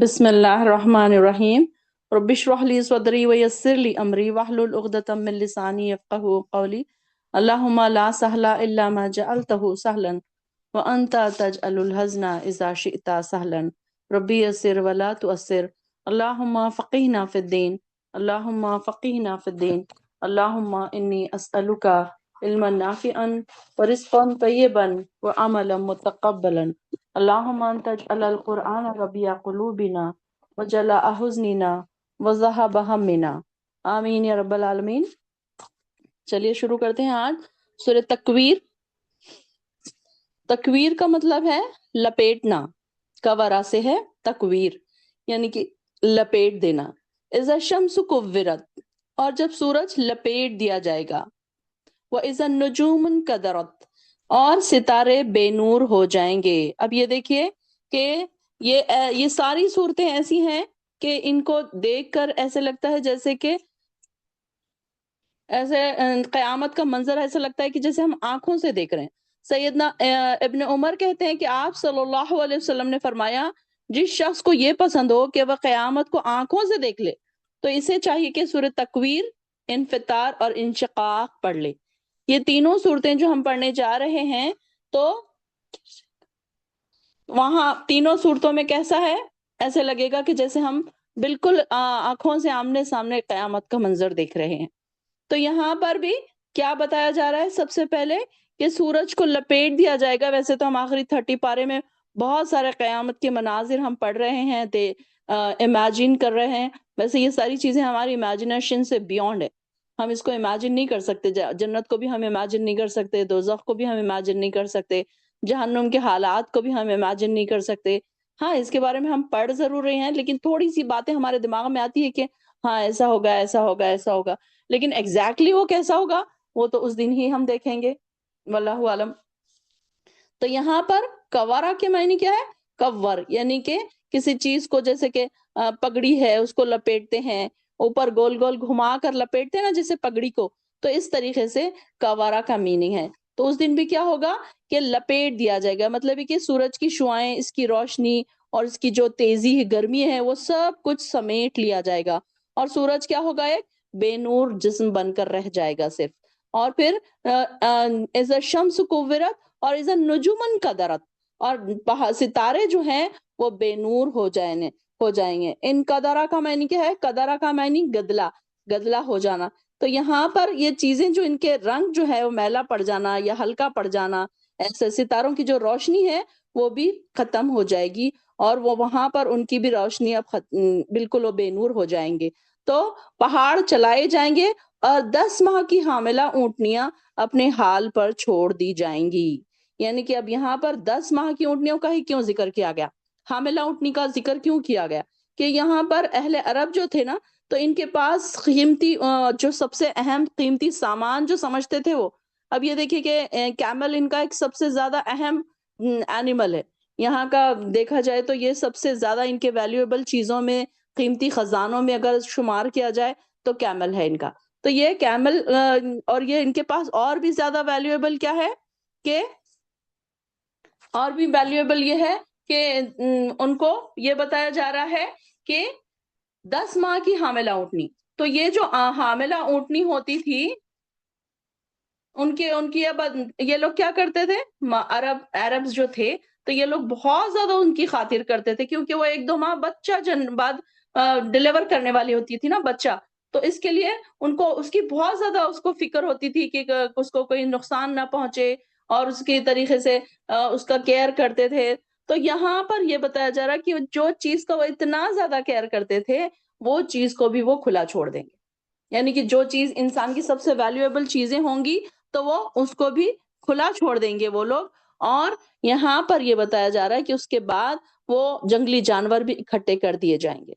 بسم اللہ الرحمن الرحیم رب اشرح لی صدری ویسر لی امری واحلل عقدۃ من لسانی یفقہوا قولی اللہم لا سہل الا ما جعلتہ سہلا وانت تجعل الحزن اذا شئت سہلا ربی یسر ولا تؤثر اللہم فقہنا فی الدین اللہم فقہنا فی الدین اللہم انی اسألک علما نافعا ورزقا طیبا وعملا متقبلا اللہم ان تجعل القرآن ربیع قلوبنا وجلاء حزننا وذہب ہمنا آمین یا رب العالمین۔ چلیے شروع کرتے ہیں آج سورہ تکویر۔ تکویر کا مطلب ہے لپیٹنا، کورا سے ہے تکویر یعنی کہ لپیٹ دینا۔ اذا الشمس کورت، اور جب سورج لپیٹ دیا جائے گا۔ وَإِذَا النُّجُومُ انْكَدَرَتْ، اور ستارے بے نور ہو جائیں گے۔ اب یہ دیکھیے کہ یہ ساری صورتیں ایسی ہیں کہ ان کو دیکھ کر ایسے لگتا ہے جیسے کہ ایسے قیامت کا منظر ایسا لگتا ہے کہ جیسے ہم آنکھوں سے دیکھ رہے ہیں۔ سیدنا ابن عمر کہتے ہیں کہ آپ صلی اللہ علیہ وسلم نے فرمایا جس شخص کو یہ پسند ہو کہ وہ قیامت کو آنکھوں سے دیکھ لے تو اسے چاہیے کہ سورہ تکویر، انفطار اور انشقاق پڑھ لے۔ یہ تینوں صورتیں جو ہم پڑھنے جا رہے ہیں تو وہاں تینوں صورتوں میں کیسا ہے، ایسے لگے گا کہ جیسے ہم بالکل آنکھوں سے آمنے سامنے قیامت کا منظر دیکھ رہے ہیں۔ تو یہاں پر بھی کیا بتایا جا رہا ہے؟ سب سے پہلے کہ سورج کو لپیٹ دیا جائے گا۔ ویسے تو ہم آخری 30 پارے میں بہت سارے قیامت کے مناظر ہم پڑھ رہے ہیں، امیجن کر رہے ہیں۔ ویسے یہ ساری چیزیں ہماری امیجنیشن سے بیونڈ ہے، ہم اس کو امیجن نہیں کر سکتے۔ جنت کو بھی ہم امیجن نہیں کر سکتے، دوزخ کو بھی ہم امیجن نہیں کر سکتے، جہنم کے حالات کو بھی ہم امیجن نہیں کر سکتے۔ ہاں اس کے بارے میں ہم پڑھ ضرور رہے ہیں، لیکن تھوڑی سی باتیں ہمارے دماغ میں آتی ہے کہ ہاں ایسا ہوگا ایسا ہوگا ایسا ہوگا، لیکن ایگزیکٹلی وہ کیسا ہوگا وہ تو اس دن ہی ہم دیکھیں گے، واللہ عالم۔ تو یہاں پر کوارا کے معنی کیا ہے؟ کور یعنی کہ کسی چیز کو جیسے کہ پگڑی ہے اس کو لپیٹتے ہیں، اوپر گول گول گھما کر لپیٹتے ہیں نا جیسے پگڑی کو، تو اس طریقے سے کوارا کا میننگ ہے۔ تو اس دن بھی کیا ہوگا کہ لپیٹ دیا جائے گا، مطلب کہ سورج کی شعائیں، اس کی روشنی اور اس کی جو تیزی گرمی ہے وہ سب کچھ سمیٹ لیا جائے گا، اور سورج کیا ہوگا؟ ایک بے نور جسم بن کر رہ جائے گا صرف۔ اور پھر اذا الشمس کورت اور اذا النجوم انکدرت، اور ستارے جو ہیں وہ بے نور ہو جائیں گے۔ انکدرا کا معنی کیا ہے؟ قدرا کا معنی گدلا، گدلا ہو جانا۔ تو یہاں پر یہ چیزیں جو ان کے رنگ جو ہے وہ میلا پڑ جانا یا ہلکا پڑ جانا، ایسے ستاروں کی جو روشنی ہے وہ بھی ختم ہو جائے گی، اور وہ وہاں پر ان کی بھی روشنی اب بالکل وہ بے نور ہو جائیں گے۔ تو پہاڑ چلائے جائیں گے اور 10 ماہ کی حاملہ اونٹنیاں اپنے حال پر چھوڑ دی جائیں گی۔ یعنی کہ اب یہاں پر 10 ماہ کی اونٹنیوں کا ہی کیوں ذکر کیا گیا، حاملہ اونٹنی کا ذکر کیوں کیا گیا؟ کہ یہاں پر اہل عرب جو تھے نا تو ان کے پاس قیمتی جو سب سے اہم قیمتی سامان جو سمجھتے تھے وہ، اب یہ دیکھیے کہ کیمل ان کا ایک سب سے زیادہ اہم اینیمل ہے یہاں کا، دیکھا جائے تو یہ سب سے زیادہ ان کے ویلیویبل چیزوں میں، قیمتی خزانوں میں اگر شمار کیا جائے تو کیمل ہے ان کا۔ تو یہ کیمل اور یہ ان کے پاس اور بھی زیادہ ویلیویبل کیا ہے کہ اور بھی ویلیویبل یہ ہے کہ ان کو یہ بتایا جا رہا ہے کہ 10 ماہ کی حاملہ اونٹنی، تو یہ جو حاملہ اونٹنی ہوتی تھی ان کی اب یہ لوگ کیا کرتے تھے، عربز جو تھے تو یہ لوگ بہت زیادہ ان کی خاطر کرتے تھے، کیونکہ وہ 1-2 ماہ بچہ بعد ڈیلیور کرنے والی ہوتی تھی نا بچہ، تو اس کے لیے ان کو اس کی بہت زیادہ اس کو فکر ہوتی تھی کہ اس کو کوئی نقصان نہ پہنچے، اور اس کے طریقے سے اس کا کیئر کرتے تھے۔ تو یہاں پر یہ بتایا جا رہا کہ جو چیز کا وہ اتنا زیادہ کیئر کرتے تھے وہ چیز کو بھی وہ کھلا چھوڑ دیں گے، یعنی کہ جو چیز انسان کی سب سے ویلیویبل چیزیں ہوں گی تو وہ اس کو بھی کھلا چھوڑ دیں گے وہ لوگ۔ اور یہاں پر یہ بتایا جا رہا ہے کہ اس کے بعد وہ جنگلی جانور بھی اکٹھے کر دیے جائیں گے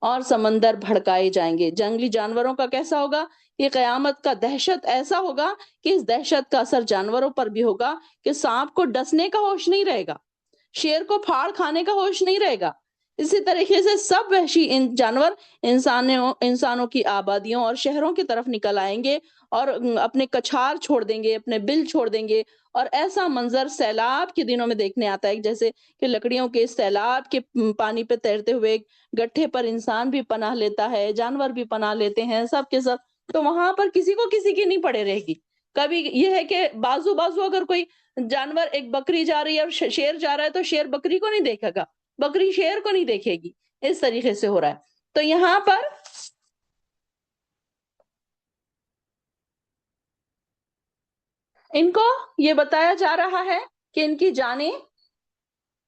اور سمندر بھڑکائے جائیں گے۔ جنگلی جانوروں کا کیسا ہوگا؟ یہ قیامت کا دہشت ایسا ہوگا کہ اس دہشت کا اثر جانوروں پر بھی ہوگا کہ سانپ کو ڈسنے کا ہوش نہیں رہے گا، شیر کو پھاڑ کھانے کا ہوش نہیں رہے گا، اسی طریقے سے سب وحشی جانور انسانوں کی آبادیوں اور شہروں کی طرف نکل آئیں گے اور اپنے کچھار چھوڑ دیں گے، اپنے بل چھوڑ دیں گے، اور ایسا منظر سیلاب کے دنوں میں دیکھنے آتا ہے جیسے کہ لکڑیوں کے سیلاب کے پانی پہ تیرتے ہوئے گٹھے پر انسان بھی پناہ لیتا ہے، جانور بھی پناہ لیتے ہیں، سب کے سب. تو وہاں پر کسی کو کسی کی نہیں پڑے رہے گی. کبھی یہ ہے کہ بازو بازو اگر کوئی جانور، ایک بکری جا رہی ہے اور شیر جا رہا ہے تو شیر بکری کو نہیں دیکھے گا، بکری شیر کو نہیں دیکھے گی. اس طریقے سے ہو رہا ہے. تو یہاں پر ان کو یہ بتایا جا رہا ہے کہ ان کی جانیں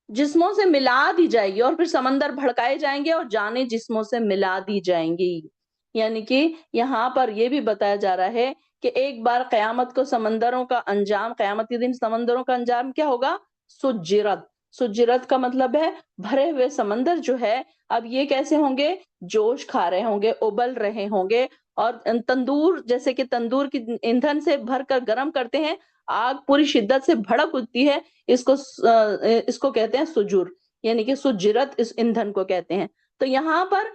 جسموں سے ملا دی جائے گی، اور پھر سمندر بھڑکائے جائیں گے اور جانیں جسموں سے ملا دی جائیں گی. یعنی کہ یہاں پر یہ بھی بتایا جا رہا ہے کہ ایک بار قیامت کو سمندروں کا انجام، قیامت کے دن سمندروں کا انجام کیا ہوگا؟ سجرت. سجرت کا مطلب ہے بھرے ہوئے سمندر جو ہے، اب یہ کیسے ہوں گے؟ جوش کھا رہے ہوں گے، ابل رہے ہوں گے، اور تندور، جیسے کہ تندور کی ایندھن سے بھر کر گرم کرتے ہیں، آگ پوری شدت سے بھڑک اٹھتی ہے، اس کو کہتے ہیں سجور، یعنی کہ سجرت اس ایندھن کو کہتے ہیں. تو یہاں پر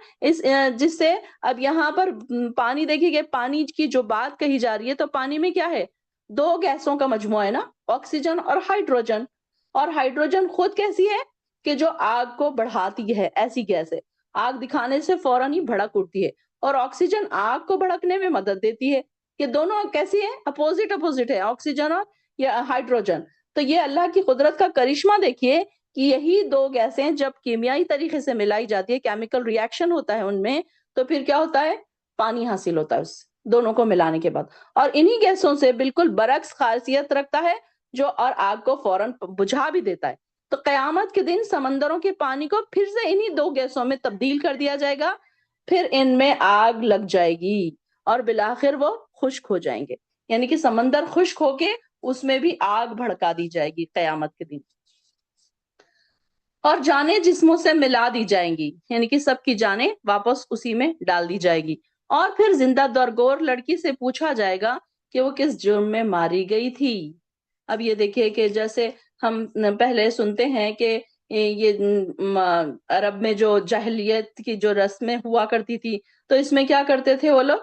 جس سے اب یہاں پر پانی دیکھیے کہ پانی کی جو بات کہی جا رہی ہے، تو پانی میں کیا ہے؟ دو گیسوں کا مجموعہ ہے نا، آکسیجن اور ہائیڈروجن. اور ہائیڈروجن خود کیسی ہے کہ جو آگ کو بڑھاتی ہے، ایسی گیس ہے، آگ دکھانے سے فوراً ہی بھڑک اٹھتی ہے. اور آکسیجن آگ کو بھڑکنے میں مدد دیتی ہے. یہ دونوں کیسی ہے؟ اپوزٹ ہے، آکسیجن اور یا ہائیڈروجن. تو یہ اللہ کی قدرت کا کرشمہ دیکھیے کہ یہی دو گیسیں جب کیمیائی طریقے سے ملائی جاتی ہے، کیمیکل ریاکشن ہوتا ہے ان میں، تو پھر کیا ہوتا ہے؟ پانی حاصل ہوتا ہے اس دونوں کو ملانے کے بعد. اور انہی گیسوں سے بالکل برعکس خاصیت رکھتا ہے جو، اور آگ کو فوراً بجھا بھی دیتا ہے. تو قیامت کے دن سمندروں کے پانی کو پھر سے انہی دو گیسوں میں تبدیل کر دیا جائے گا، پھر ان میں آگ لگ جائے گی اور بالآخر وہ خشک ہو جائیں گے. یعنی کہ سمندر خشک ہو کے اس میں بھی آگ بھڑکا دی جائے گی قیامت کے دن، اور جانیں جسموں سے ملا دی جائیں گی، یعنی کہ سب کی جانیں واپس اسی میں ڈال دی جائے گی. اور پھر زندہ درگور لڑکی سے پوچھا جائے گا کہ وہ کس جرم میں ماری گئی تھی. اب یہ دیکھیے کہ جیسے ہم پہلے سنتے ہیں کہ یہ عرب میں جو جاہلیت کی جو رسمیں ہوا کرتی تھی، تو اس میں کیا کرتے تھے وہ لوگ؟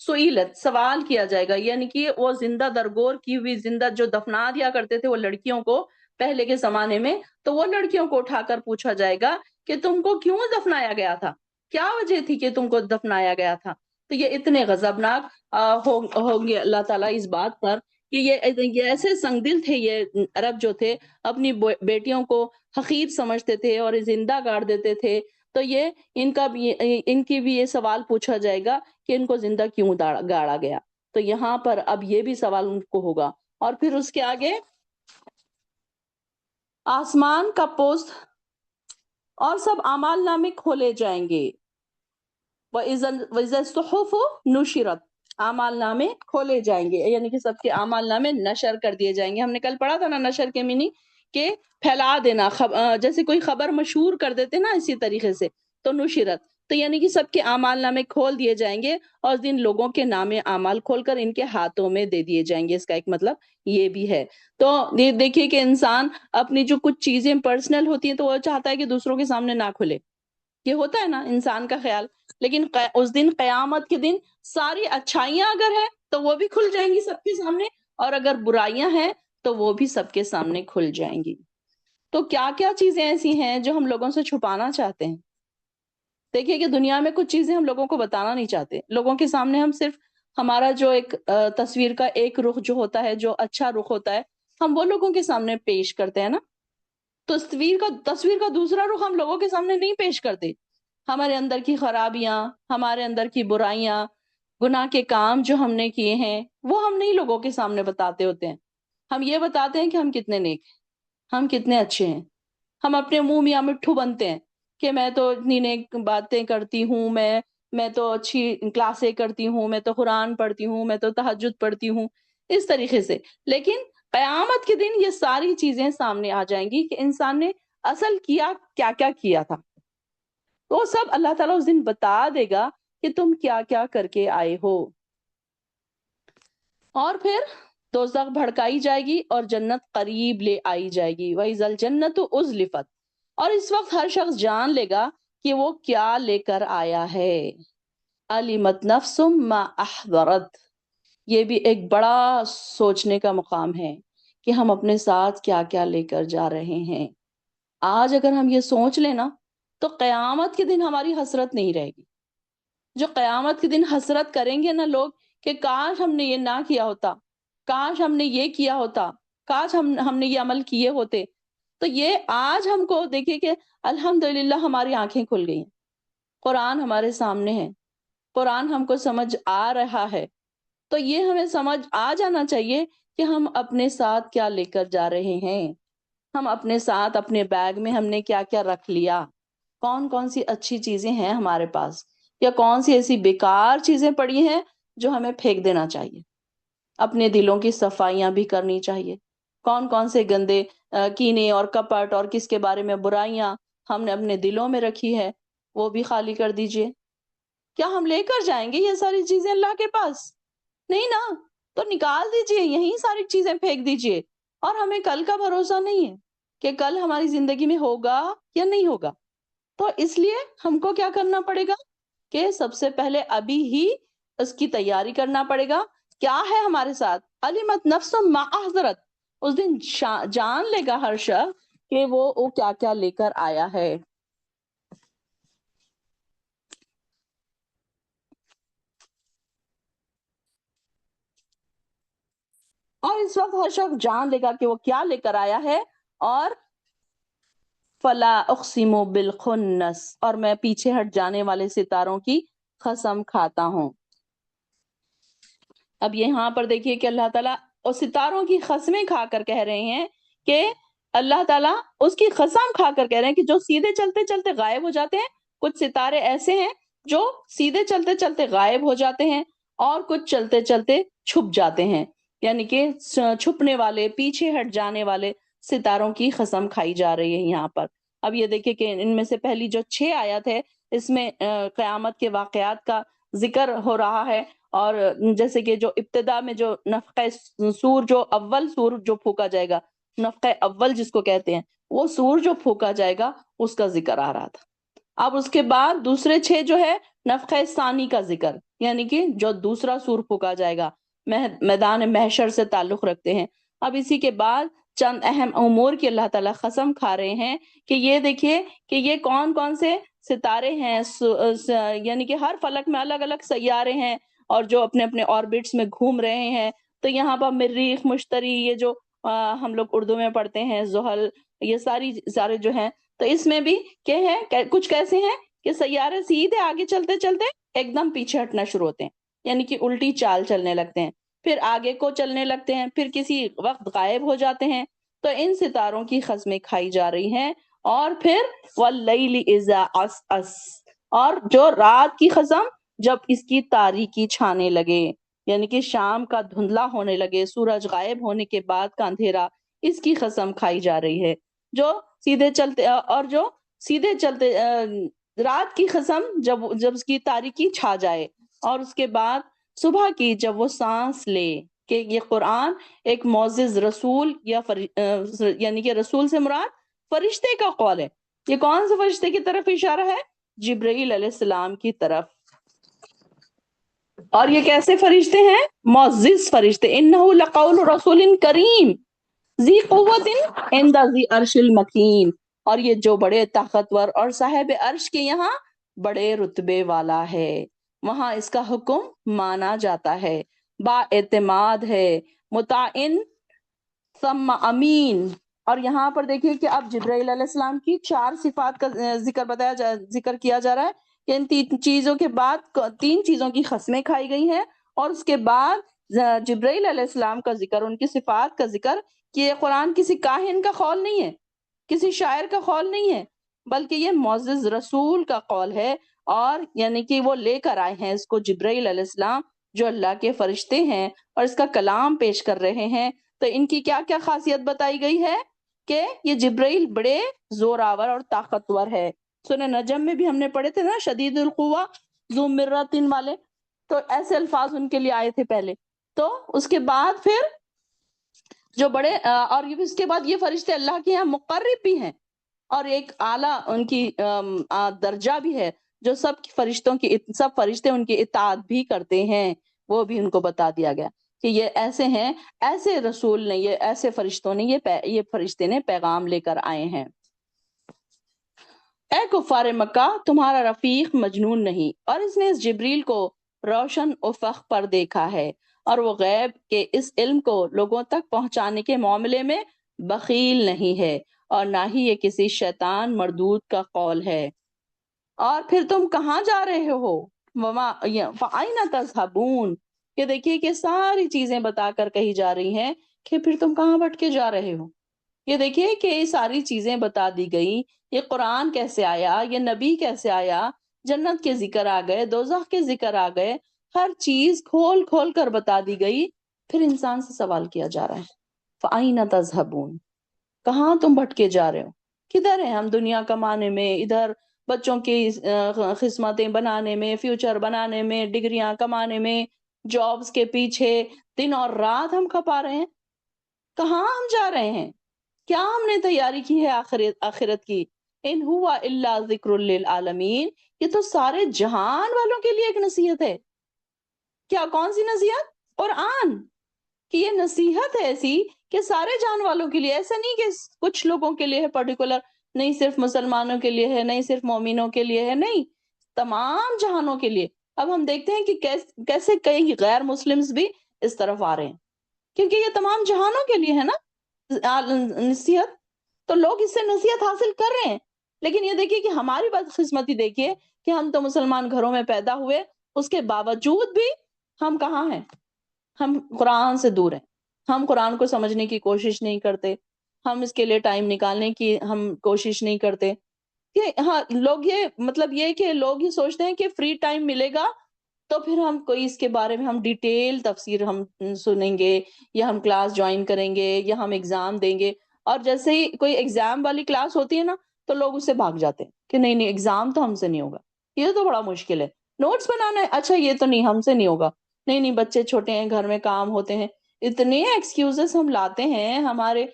سئیلت، سوال کیا جائے گا، یعنی کہ وہ زندہ درگور کی ہوئی، زندہ جو دفنا دیا کرتے تھے وہ لڑکیوں کو پہلے کے زمانے میں، تو وہ لڑکیوں کو اٹھا کر پوچھا جائے گا کہ تم کو کیوں دفنایا گیا تھا، کیا وجہ تھی کہ تم کو دفنایا گیا تھا. تو یہ اتنے غضبناک ہوں گے اللہ تعالیٰ اس بات پر کہ یہ ایسے سنگ دل تھے یہ عرب جو تھے، اپنی بیٹیوں کو حقیر سمجھتے تھے اور زندہ گاڑ دیتے تھے. تو یہ ان کی بھی یہ سوال پوچھا جائے گا کہ ان کو زندہ کیوں گاڑا گیا. تو یہاں پر اب یہ بھی سوال ان کو ہوگا. اور پھر اس کے آگے آسمان کا پوست اور سب اعمال نامے کھولے جائیں گے. وَإِذَا الصُّحُفُ نُشِرَتْ، اعمال نامے کھولے جائیں گے، یعنی کہ سب کے اعمال نامے نشر کر دیے جائیں گے. ہم نے کل پڑھا تھا نا نشر کے مینی کہ پھیلا دینا، جیسے کوئی خبر مشہور کر دیتے نا، اسی طریقے سے. تو نشرت، تو یعنی کہ سب کے اعمال نامے کھول دیے جائیں گے، اور جن لوگوں کے نام اعمال کھول کر ان کے ہاتھوں میں دے دیے جائیں گے. اس کا ایک مطلب یہ بھی ہے. تو یہ دیکھیے کہ انسان اپنی جو کچھ چیزیں پرسنل ہوتی ہیں تو وہ چاہتا ہے کہ دوسروں کے سامنے نہ کھلے، یہ ہوتا ہے نا انسان کا خیال. لیکن اس دن، قیامت کے دن، ساری اچھائیاں اگر ہے تو وہ بھی کھل جائیں گی سب کے سامنے، اور اگر برائیاں ہیں تو وہ بھی سب کے سامنے کھل جائیں گی. تو کیا کیا چیزیں ایسی ہیں جو ہم لوگوں سے چھپانا چاہتے ہیں؟ دیکھیے کہ دنیا میں کچھ چیزیں ہم لوگوں کو بتانا نہیں چاہتے، لوگوں کے سامنے ہم صرف ہمارا جو ایک تصویر کا ایک رخ جو ہوتا ہے، جو اچھا رخ ہوتا ہے، ہم وہ لوگوں کے سامنے پیش کرتے ہیں نا. تصویر کا دوسرا رخ ہم لوگوں کے سامنے نہیں پیش کرتے. ہمارے اندر کی خرابیاں، ہمارے اندر کی برائیاں، گناہ کے کام جو ہم نے کیے ہیں، وہ ہم نہیں لوگوں کے سامنے بتاتے ہوتے ہیں. ہم یہ بتاتے ہیں کہ ہم کتنے نیک ہیں، ہم کتنے اچھے ہیں. ہم اپنے منہ میاں مٹھو بنتے ہیں کہ میں تو اتنی نیک باتیں کرتی ہوں، میں تو اچھی کلاسیں کرتی ہوں، میں تو قرآن پڑھتی ہوں، میں تو تہجد پڑھتی ہوں، اس طریقے سے. لیکن قیامت کے دن یہ ساری چیزیں سامنے آ جائیں گی کہ انسان نے اصل کیا کیا کیا کیا تھا. وہ سب اللہ تعالیٰ اس دن بتا دے گا کہ تم کیا کیا کر کے آئے ہو. اور پھر دوزخ بھڑکائی جائے گی اور جنت قریب لے آئی جائے گی. وَإِذَا الْجَنَّةُ أُزْلِفَتْ، اور اس وقت ہر شخص جان لے گا کہ وہ کیا لے کر آیا ہے. علمت نفس ما احضرت. یہ بھی ایک بڑا سوچنے کا مقام ہے کہ ہم اپنے ساتھ کیا کیا لے کر جا رہے ہیں. آج اگر ہم یہ سوچ لیں نا تو قیامت کے دن ہماری حسرت نہیں رہے گی. جو قیامت کے دن حسرت کریں گے نا لوگ کہ کاش ہم نے یہ نہ کیا ہوتا، کاش ہم نے یہ کیا ہوتا، کاش ہم نے یہ عمل کیے ہوتے. تو یہ آج ہم کو دیکھیں کہ الحمدللہ ہماری آنکھیں کھل گئی ہیں، قرآن ہمارے سامنے ہے، قرآن ہم کو سمجھ آ رہا ہے. تو یہ ہمیں سمجھ آ جانا چاہیے کہ ہم اپنے ساتھ کیا لے کر جا رہے ہیں. ہم اپنے ساتھ اپنے بیگ میں ہم نے کیا کیا رکھ لیا، کون کون سی اچھی چیزیں ہیں ہمارے پاس، یا کون سی ایسی بیکار چیزیں پڑی ہیں جو ہمیں پھینک دینا چاہیے. اپنے دلوں کی صفائیاں بھی کرنی چاہیے. کون کون سے گندے کینے اور کپٹ اور کس کے بارے میں برائیاں ہم نے اپنے دلوں میں رکھی ہے وہ بھی خالی کر دیجئے. کیا ہم لے کر جائیں گے یہ ساری چیزیں اللہ کے پاس؟ نہیں نا. تو نکال دیجئے، یہیں ساری چیزیں پھینک دیجئے. اور ہمیں کل کا بھروسہ نہیں ہے کہ کل ہماری زندگی میں ہوگا یا نہیں ہوگا. تو اس لیے ہم کو کیا کرنا پڑے گا کہ سب سے پہلے ابھی ہی اس کی تیاری کرنا پڑے گا. کیا ہے ہمارے ساتھ؟ علمت نفس ما احضرت. اس دن جان لے گا ہر شخص کہ وہ کیا کیا لے کر آیا ہے. اور اس وقت ہر شخص جان لے گا کہ وہ کیا لے کر آیا ہے. اور فلا اقسم بالخنس، اور میں پیچھے ہٹ جانے والے ستاروں کی قسم کھاتا ہوں. اب یہاں پر دیکھیے کہ اللہ تعالیٰ اور ستاروں کی قسمیں کھا کر کہہ رہے ہیں کہ اللہ تعالیٰ اس کی قسم کھا کر کہہ رہے ہیں کہ جو سیدھے چلتے چلتے غائب ہو جاتے ہیں. کچھ ستارے ایسے ہیں جو سیدھے چلتے چلتے غائب ہو جاتے ہیں اور کچھ چلتے چلتے چھپ جاتے ہیں. یعنی کہ چھپنے والے، پیچھے ہٹ جانے والے ستاروں کی قسم کھائی جا رہی ہے یہاں پر. اب یہ دیکھیں کہ ان میں سے پہلی جو 6 آیت ہے اس میں قیامت کے واقعات کا ذکر ہو رہا ہے. اور جیسے کہ جو ابتدا میں جو نفخہ سور، جو اول سور جو پھونکا جائے گا، نفخہ اول جس کو کہتے ہیں، وہ سور جو پھونکا جائے گا اس کا ذکر آ رہا تھا. اب اس کے بعد دوسرے 6 جو ہے نفخہ ثانی کا ذکر، یعنی کہ جو دوسرا سور پھونکا جائے گا، میدان محشر سے تعلق رکھتے ہیں. اب اسی کے بعد چند اہم امور کی اللہ تعالیٰ قسم کھا رہے ہیں کہ یہ دیکھیے کہ یہ کون کون سے ستارے ہیں. یعنی کہ ہر فلک میں الگ الگ سیارے ہیں اور جو اپنے اپنے آربٹس میں گھوم رہے ہیں. تو یہاں پر مریخ، مشتری، یہ جو ہم لوگ اردو میں پڑھتے ہیں، زحل، یہ سارے جو ہیں، تو اس میں بھی کیا ہے، کچھ کیسے ہیں کہ سیارے سیدھے آگے چلتے چلتے ایک دم پیچھے ہٹنا شروع ہوتے ہیں، یعنی کہ الٹی چال چلنے لگتے ہیں، پھر آگے کو چلنے لگتے ہیں، پھر کسی وقت غائب ہو جاتے ہیں. تو ان ستاروں کی قسمیں کھائی جا رہی ہیں. اور پھر واللیل اذا عسعس، اور جو رات کی قسم جب اس کی تاریکی چھانے لگے، یعنی کہ شام کا دھندلا ہونے لگے، سورج غائب ہونے کے بعد کا اندھیرا، اس کی قسم کھائی جا رہی ہے. جو سیدھے چلتے اور جو سیدھے چلتے رات کی قسم جب اس کی تاریکی چھا جائے، اور اس کے بعد صبح کی جب وہ سانس لے. کہ یہ قرآن ایک معزز رسول یا یعنی کہ رسول سے مراد فرشتے کا قول ہے. یہ کون سے فرشتے کی طرف اشارہ ہے؟ جبرائیل علیہ السلام کی طرف. اور یہ کیسے فرشتے ہیں؟ معزز فرشتے. انہ لقول رسول کریم ذی قوت عند ذی عرش المکین. اور یہ جو بڑے طاقتور اور صاحب عرش کے یہاں بڑے رتبے والا ہے، وہاں اس کا حکم مانا جاتا ہے، با اعتماد ہے، مطاعن ثم امین. اور یہاں پر دیکھیے کہ اب جبرائیل علیہ السلام کی 4 صفات کا ذکر کیا جا رہا ہے کہ ان 3 چیزوں کے بعد 3 چیزوں کی قسمیں کھائی گئی ہیں. اور اس کے بعد جبرائیل علیہ السلام کا ذکر، ان کی صفات کا ذکر، کہ یہ قرآن کسی کاہن کا قول نہیں ہے، کسی شاعر کا قول نہیں ہے، بلکہ یہ معزز رسول کا قول ہے. اور یعنی کہ وہ لے کر آئے ہیں اس کو جبرائیل علیہ السلام، جو اللہ کے فرشتے ہیں اور اس کا کلام پیش کر رہے ہیں. تو ان کی کیا کیا خاصیت بتائی گئی ہے کہ یہ جبرائیل بڑے زوراور اور طاقتور ہے. سورہ نجم میں بھی ہم نے پڑھے تھے نا، شدید القوہ ذو مرۃ والے، تو ایسے الفاظ ان کے لیے آئے تھے پہلے. تو اس کے بعد پھر جو بڑے اور اس کے بعد یہ فرشتے اللہ کے یہاں مقرب بھی ہیں. اور ایک اعلیٰ ان کی درجہ بھی ہے جو سب فرشتے ان کی اطاعت بھی کرتے ہیں، وہ بھی ان کو بتا دیا گیا کہ یہ ایسے ہیں، ایسے رسول نے، یہ ایسے فرشتوں نے، یہ فرشتے نے پیغام لے کر آئے ہیں۔ اے کفار مکہ، تمہارا رفیق مجنون نہیں، اور اس نے اس جبریل کو روشن افق پر دیکھا ہے، اور وہ غیب کے اس علم کو لوگوں تک پہنچانے کے معاملے میں بخیل نہیں ہے، اور نہ ہی یہ کسی شیطان مردود کا قول ہے۔ اور پھر تم کہاں جا رہے ہو؟ فَأَيْنَ تَذْهَبُونَ، کہ دیکھیے کہ ساری چیزیں بتا کر کہی جا رہی ہیں کہ پھر تم کہاں بھٹکے جا رہے ہو۔ یہ دیکھیے کہ یہ ساری چیزیں بتا دی گئی، یہ قرآن کیسے آیا، یہ نبی کیسے آیا، جنت کے ذکر آ گئے، دوزخ کے ذکر آ گئے، ہر چیز کھول کھول کر بتا دی گئی، پھر انسان سے سوال کیا جا رہا ہے فَأَيْنَ تَذْهَبُونَ، کہاں تم بھٹکے جا رہے ہو؟ کدھر ہیں ہم دنیا کمانے میں، ادھر بچوں کی خدمتیں بنانے میں، فیوچر بنانے میں، ڈگریاں کمانے میں، جابز کے پیچھے دن اور رات ہم کھپا رہے ہیں، کہاں ہم جا رہے ہیں؟ کیا ہم نے تیاری کی ہے آخرت کی؟ ان ہوا الا ذکر للعالمین، یہ تو سارے جہان والوں کے لیے ایک نصیحت ہے۔ کیا کون سی نصیحت؟ قرآن کہ یہ نصیحت ہے ایسی کہ سارے جان والوں کے لیے، ایسا نہیں کہ کچھ لوگوں کے لیے ہے پرٹیکولر، نہیں صرف مسلمانوں کے لیے ہے، نہیں صرف مومنوں کے لیے ہے، نہیں، تمام جہانوں کے لیے۔ اب ہم دیکھتے ہیں کہ کیسے کئی غیر مسلمز بھی اس طرف آ رہے ہیں، کیونکہ یہ تمام جہانوں کے لیے ہے نا نصیحت، تو لوگ اس سے نصیحت حاصل کر رہے ہیں۔ لیکن یہ دیکھیے کہ ہماری بدقسمتی دیکھیے کہ ہم تو مسلمان گھروں میں پیدا ہوئے، اس کے باوجود بھی ہم کہاں ہیں؟ ہم قرآن سے دور ہیں، ہم قرآن کو سمجھنے کی کوشش نہیں کرتے، ہم اس کے لیے ٹائم نکالنے کی ہم کوشش نہیں کرتے۔ ہاں، لوگ یہ مطلب یہ کہ لوگ یہ سوچتے ہیں کہ فری ٹائم ملے گا تو پھر ہم کوئی اس کے بارے میں ہم ڈیٹیل تفسیر ہم سنیں گے، یا ہم کلاس جوائن کریں گے، یا ہم ایگزام دیں گے، اور جیسے ہی کوئی ایگزام والی کلاس ہوتی ہے نا تو لوگ اس سے بھاگ جاتے ہیں کہ نہیں ایگزام تو ہم سے نہیں ہوگا، یہ تو بڑا مشکل ہے، نوٹس بنانا ہے، اچھا یہ تو نہیں ہم سے نہیں ہوگا، نہیں بچے چھوٹے ہیں، گھر میں کام ہوتے ہیں، اتنے ایکسکیوزز ہم لاتے ہیں ہمارے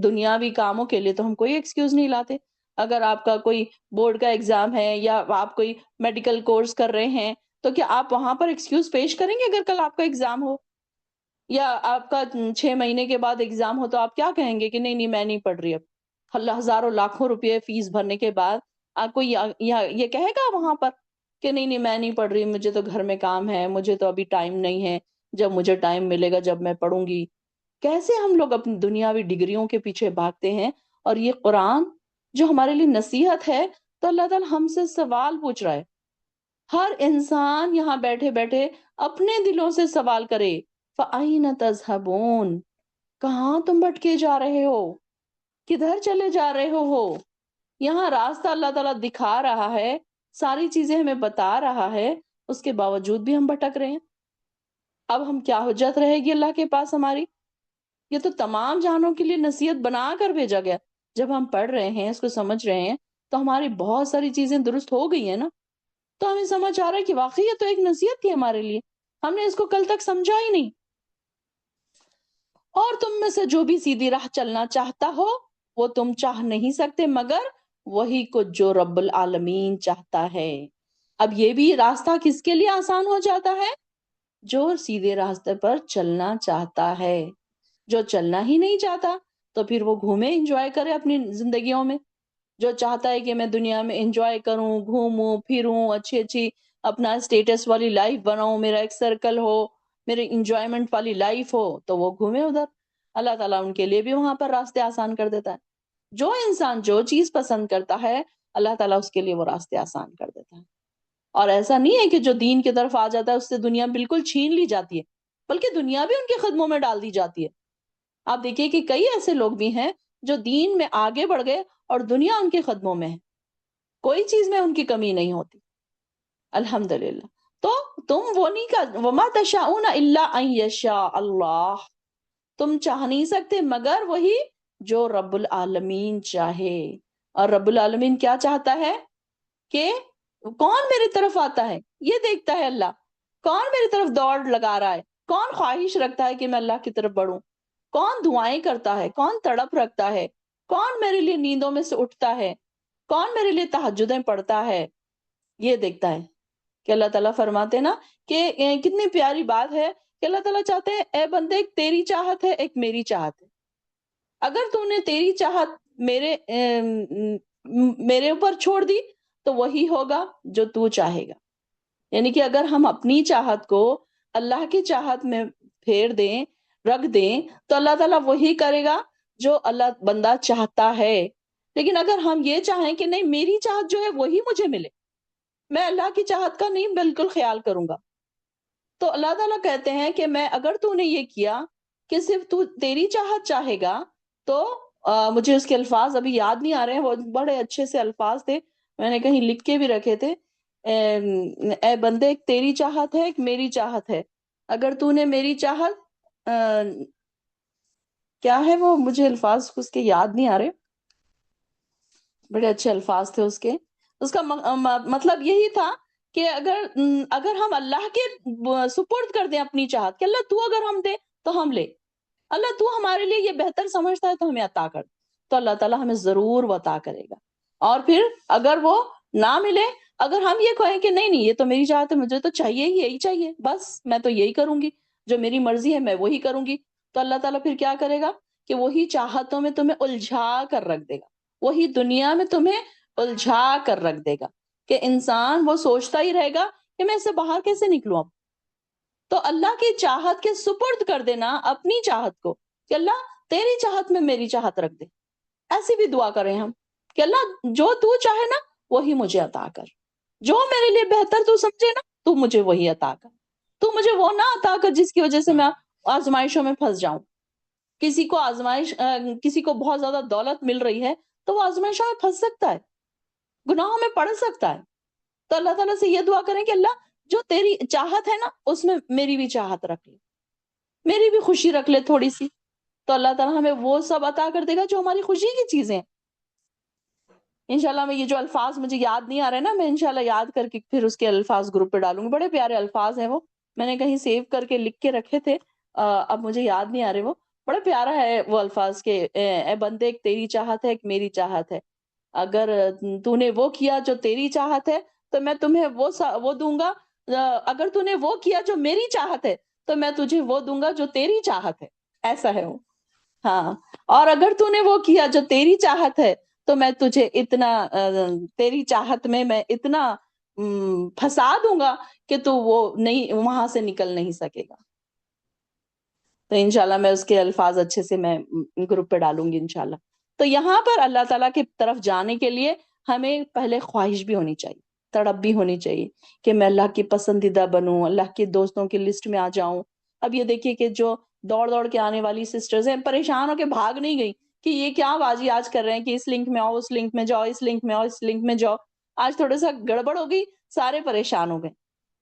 دنیاوی کاموں کے لیے، تو ہم کوئی ایکسکیوز نہیں لاتے۔ اگر آپ کا کوئی بورڈ کا ایگزام ہے، یا آپ کوئی میڈیکل کورس کر رہے ہیں، تو کیا آپ وہاں پر ایکسکیوز پیش کریں گے اگر کل آپ کا ایگزام ہو، یا آپ کا 6 مہینے کے بعد ایگزام ہو، تو آپ کیا کہیں گے کہ نہیں میں نہیں پڑھ رہی اب؟ اللہ ہزاروں لاکھوں روپے فیس بھرنے کے بعد آپ کو یہ کہے گا وہاں پر کہ نہیں میں نہیں پڑھ رہی، مجھے تو گھر میں کام ہے، مجھے تو ابھی ٹائم نہیں ہے، جب مجھے ٹائم ملے گا جب میں پڑھوں گی؟ کیسے ہم لوگ اپنی دنیاوی ڈگریوں کے پیچھے بھاگتے ہیں، اور یہ قرآن جو ہمارے لیے نصیحت ہے، تو اللہ تعالیٰ ہم سے سوال پوچھ رہا ہے۔ ہر انسان یہاں بیٹھے بیٹھے اپنے دلوں سے سوال کرے فَأَيْنَ تَذْهَبُونَ، کہاں تم بھٹکے جا رہے ہو، کدھر چلے جا رہے ہو؟ یہاں راستہ اللہ تعالیٰ دکھا رہا ہے، ساری چیزیں ہمیں بتا رہا ہے، اس کے باوجود بھی ہم بھٹک رہے ہیں۔ اب ہم کیا حجت رہے گی اللہ کے پاس ہماری؟ یہ تو تمام جہانوں کے لیے نصیحت بنا کر بھیجا گیا۔ جب ہم پڑھ رہے ہیں، اس کو سمجھ رہے ہیں، تو ہماری بہت ساری چیزیں درست ہو گئی ہیں نا، تو ہمیں سمجھ آ رہا ہے کہ واقعی یہ تو ایک نصیحت تھی ہمارے لیے، ہم نے اس کو کل تک سمجھا ہی نہیں۔ اور تم میں سے جو بھی سیدھی راہ چلنا چاہتا ہو، وہ تم چاہ نہیں سکتے مگر وہی کچھ جو رب العالمین چاہتا ہے۔ اب یہ بھی راستہ کس کے لیے آسان ہو جاتا ہے؟ جو سیدھے راستے پر چلنا چاہتا ہے۔ جو چلنا ہی نہیں چاہتا تو پھر وہ گھومے، انجوائے کرے اپنی زندگیوں میں۔ جو چاہتا ہے کہ میں دنیا میں انجوائے کروں، گھوموں پھروں، اچھی اپنا اسٹیٹس والی لائف بناؤں، میرا ایک سرکل ہو، میرے انجوائمنٹ والی لائف ہو، تو وہ گھومے ادھر۔ اللہ تعالیٰ ان کے لیے بھی وہاں پر راستے آسان کر دیتا ہے۔ جو انسان جو چیز پسند کرتا ہے، اللہ تعالیٰ اس کے لیے وہ راستے آسان کر دیتا ہے۔ اور ایسا نہیں ہے کہ جو دین کی طرف آ جاتا ہے اس سے دنیا بالکل چھین لی جاتی ہے، بلکہ دنیا بھی ان کے قدموں میں ڈال دی جاتی ہے۔ آپ دیکھیے کہ کئی ایسے لوگ بھی ہیں جو دین میں آگے بڑھ گئے اور دنیا ان کے قدموں میں ہے، کوئی چیز میں ان کی کمی نہیں ہوتی، الحمدللہ۔ تو تم وہ نہیں کر وَمَا تَشَاءُونَ إِلَّا أَن يَشَاءَ اللَّهُ، تم چاہ نہیں سکتے مگر وہی جو رب العالمین چاہے۔ اور رب العالمین کیا چاہتا ہے؟ کہ کون میری طرف آتا ہے یہ دیکھتا ہے اللہ، کون میری طرف دوڑ لگا رہا ہے، کون خواہش رکھتا ہے کہ میں اللہ کی طرف بڑھوں، کون دعائیں کرتا ہے، کون تڑپ رکھتا ہے، کون میرے لیے نیندوں میں سے اٹھتا ہے، کون میرے لیے تہجدیں پڑھتا ہے، یہ دیکھتا ہے. کہ اللہ تعالیٰ فرماتے ہیں نا کہ کتنی پیاری بات ہے کہ اللہ تعالیٰ چاہتے ہیں اے بندے ایک تیری چاہت ہے ایک میری چاہت ہے. اگر تو نے تیری چاہت میرے اوپر چھوڑ دی تو وہی ہوگا جو تو چاہے گا. یعنی کہ اگر ہم اپنی چاہت کو اللہ کی چاہت میں پھیر دیں، رکھ دیں، تو اللہ تعالیٰ وہی کرے گا جو اللہ بندہ چاہتا ہے. لیکن اگر ہم یہ چاہیں کہ نہیں میری چاہت جو ہے وہی مجھے ملے، میں اللہ کی چاہت کا نہیں بالکل خیال کروں گا، تو اللہ تعالیٰ کہتے ہیں کہ میں اگر تو نے یہ کیا کہ صرف تو تیری چاہت چاہے گا تو مجھے اس کے الفاظ ابھی یاد نہیں آ رہے ہیں، وہ بڑے اچھے سے الفاظ تھے، میں نے کہیں لکھ کے بھی رکھے تھے. اے بندے ایک تیری چاہت ہے ایک میری چاہت ہے، اگر تو نے میری چاہت کیا ہے وہ مجھے الفاظ اس کے یاد نہیں آ رہے، بڑے اچھے الفاظ تھے اس کے. اس کا مطلب یہی تھا کہ اگر ہم اللہ کے سپرد کر دیں اپنی چاہت کہ اللہ تو اگر ہم دے تو ہم لے، اللہ تو ہمارے لیے یہ بہتر سمجھتا ہے تو ہمیں عطا کر، تو اللہ تعالیٰ ہمیں ضرور وہ عطا کرے گا. اور پھر اگر وہ نہ ملے، اگر ہم یہ کہیں کہ نہیں نہیں یہ تو میری چاہت ہے، مجھے تو چاہیے ہی یہی چاہیے، بس میں تو یہی کروں گی، جو میری مرضی ہے میں وہی کروں گی، تو اللہ تعالیٰ پھر کیا کرے گا کہ وہی چاہتوں میں تمہیں الجھا کر رکھ دے گا، وہی دنیا میں تمہیں الجھا کر رکھ دے گا کہ انسان وہ سوچتا ہی رہے گا کہ میں اس سے باہر کیسے نکلوں اب. تو اللہ کی چاہت کے سپرد کر دینا اپنی چاہت کو کہ اللہ تیری چاہت میں میری چاہت رکھ دے. ایسی بھی دعا کریں ہم کہ اللہ جو تو چاہے نا وہی مجھے عطا کر، جو میرے لیے بہتر تو سمجھے نا تو مجھے وہی عطا کر، تو مجھے وہ نہ عطا کر جس کی وجہ سے میں آزمائشوں میں پھنس جاؤں. کسی کو کسی کو بہت زیادہ دولت مل رہی ہے تو وہ آزمائشوں میں پھنس سکتا ہے، گناہوں میں پڑ سکتا ہے. تو اللہ تعالیٰ سے یہ دعا کریں کہ اللہ جو تیری چاہت ہے نا اس میں میری بھی چاہت رکھ لے، میری بھی خوشی رکھ لے تھوڑی سی، تو اللہ تعالیٰ ہمیں وہ سب عطا کر دے گا جو ہماری خوشی کی چیزیں ہیں. انشاءاللہ میں یہ جو الفاظ مجھے یاد نہیں آ رہے نا، میں انشاءاللہ یاد کر کے پھر اس کے الفاظ گروپ پہ ڈالوں گی. بڑے پیارے الفاظ ہیں وہ، میں نے کہیں سیو کر کے لکھ کے رکھے تھے، اب مجھے یاد نہیں آ رہے. وہ بڑا پیارا ہے وہ الفاظ کے اے بندے ایک تیری چاہت ہے ایک میری چاہت ہے، اگر تو نے وہ کیا جو تیری چاہت ہے تو میں تمہیں وہ دوں گا، اگر تو نے وہ کیا جو میری چاہت ہے تو میں تجھے وہ دوں گا جو تیری چاہت ہے. ایسا ہے وہ. ہاں، اور اگر تو نے وہ کیا جو تیری چاہت ہے تو میں تجھے اتنا تیری چاہت میں اتنا پھنسا دوں گا کہ تو وہ نہیں وہاں سے نکل نہیں سکے گا. تو انشاءاللہ میں اس کے الفاظ اچھے سے میں گروپ پہ ڈالوں گی انشاءاللہ. تو یہاں پر اللہ تعالیٰ کی طرف جانے کے لیے ہمیں پہلے خواہش بھی ہونی چاہیے، تڑپ بھی ہونی چاہیے کہ میں اللہ کی پسندیدہ بنوں، اللہ کے دوستوں کی لسٹ میں آ جاؤں. اب یہ دیکھیے کہ جو دوڑ دوڑ کے آنے والی سسٹرز ہیں، پریشان ہو کے بھاگ نہیں گئی کہ یہ کیا بازی آج کر رہے ہیں کہ اس لنک میں آؤ، اس لنک میں جاؤ، اس لنک میں آؤ، اس لنک میں جاؤ. آج تھوڑا سا گڑبڑ ہو گئی، سارے پریشان ہو گئے.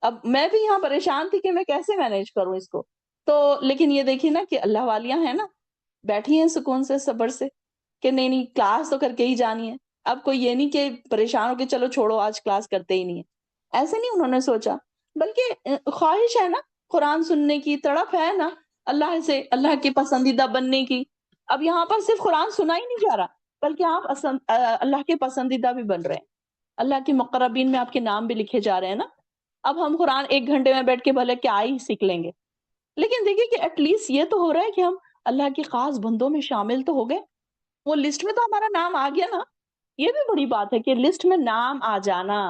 اب میں بھی یہاں پریشان تھی کہ میں کیسے مینیج کروں اس کو. تو لیکن یہ دیکھیے نا کہ اللہ والیاں ہیں نا، بیٹھی ہیں سکون سے صبر سے کہ نہیں نہیں کلاس تو کر کے ہی جانی ہے. اب کوئی یہ نہیں کہ پریشان ہو کے چلو چھوڑو آج کلاس کرتے ہی نہیں ہے، ایسے نہیں انہوں نے سوچا، بلکہ خواہش ہے نا قرآن سننے کی، تڑپ ہے نا اللہ سے اللہ کے پسندیدہ بننے کی. اب یہاں پر صرف قرآن سنا ہی نہیں جا رہا بلکہ آپ اللہ کے پسندیدہ بھی بن رہے ہیں، اللہ کے مقربین میں آپ کے نام بھی لکھے جا رہے ہیں نا. اب ہم قرآن 1 گھنٹے میں بیٹھ کے بھلے کیا ہی سیکھ لیں گے، لیکن دیکھیے کہ ایٹ لیسٹ یہ تو ہو رہا ہے کہ ہم اللہ کے خاص بندوں میں شامل تو ہو گئے، وہ لسٹ میں تو ہمارا نام آ گیا نا. یہ بھی بڑی بات ہے کہ لسٹ میں نام آ جانا،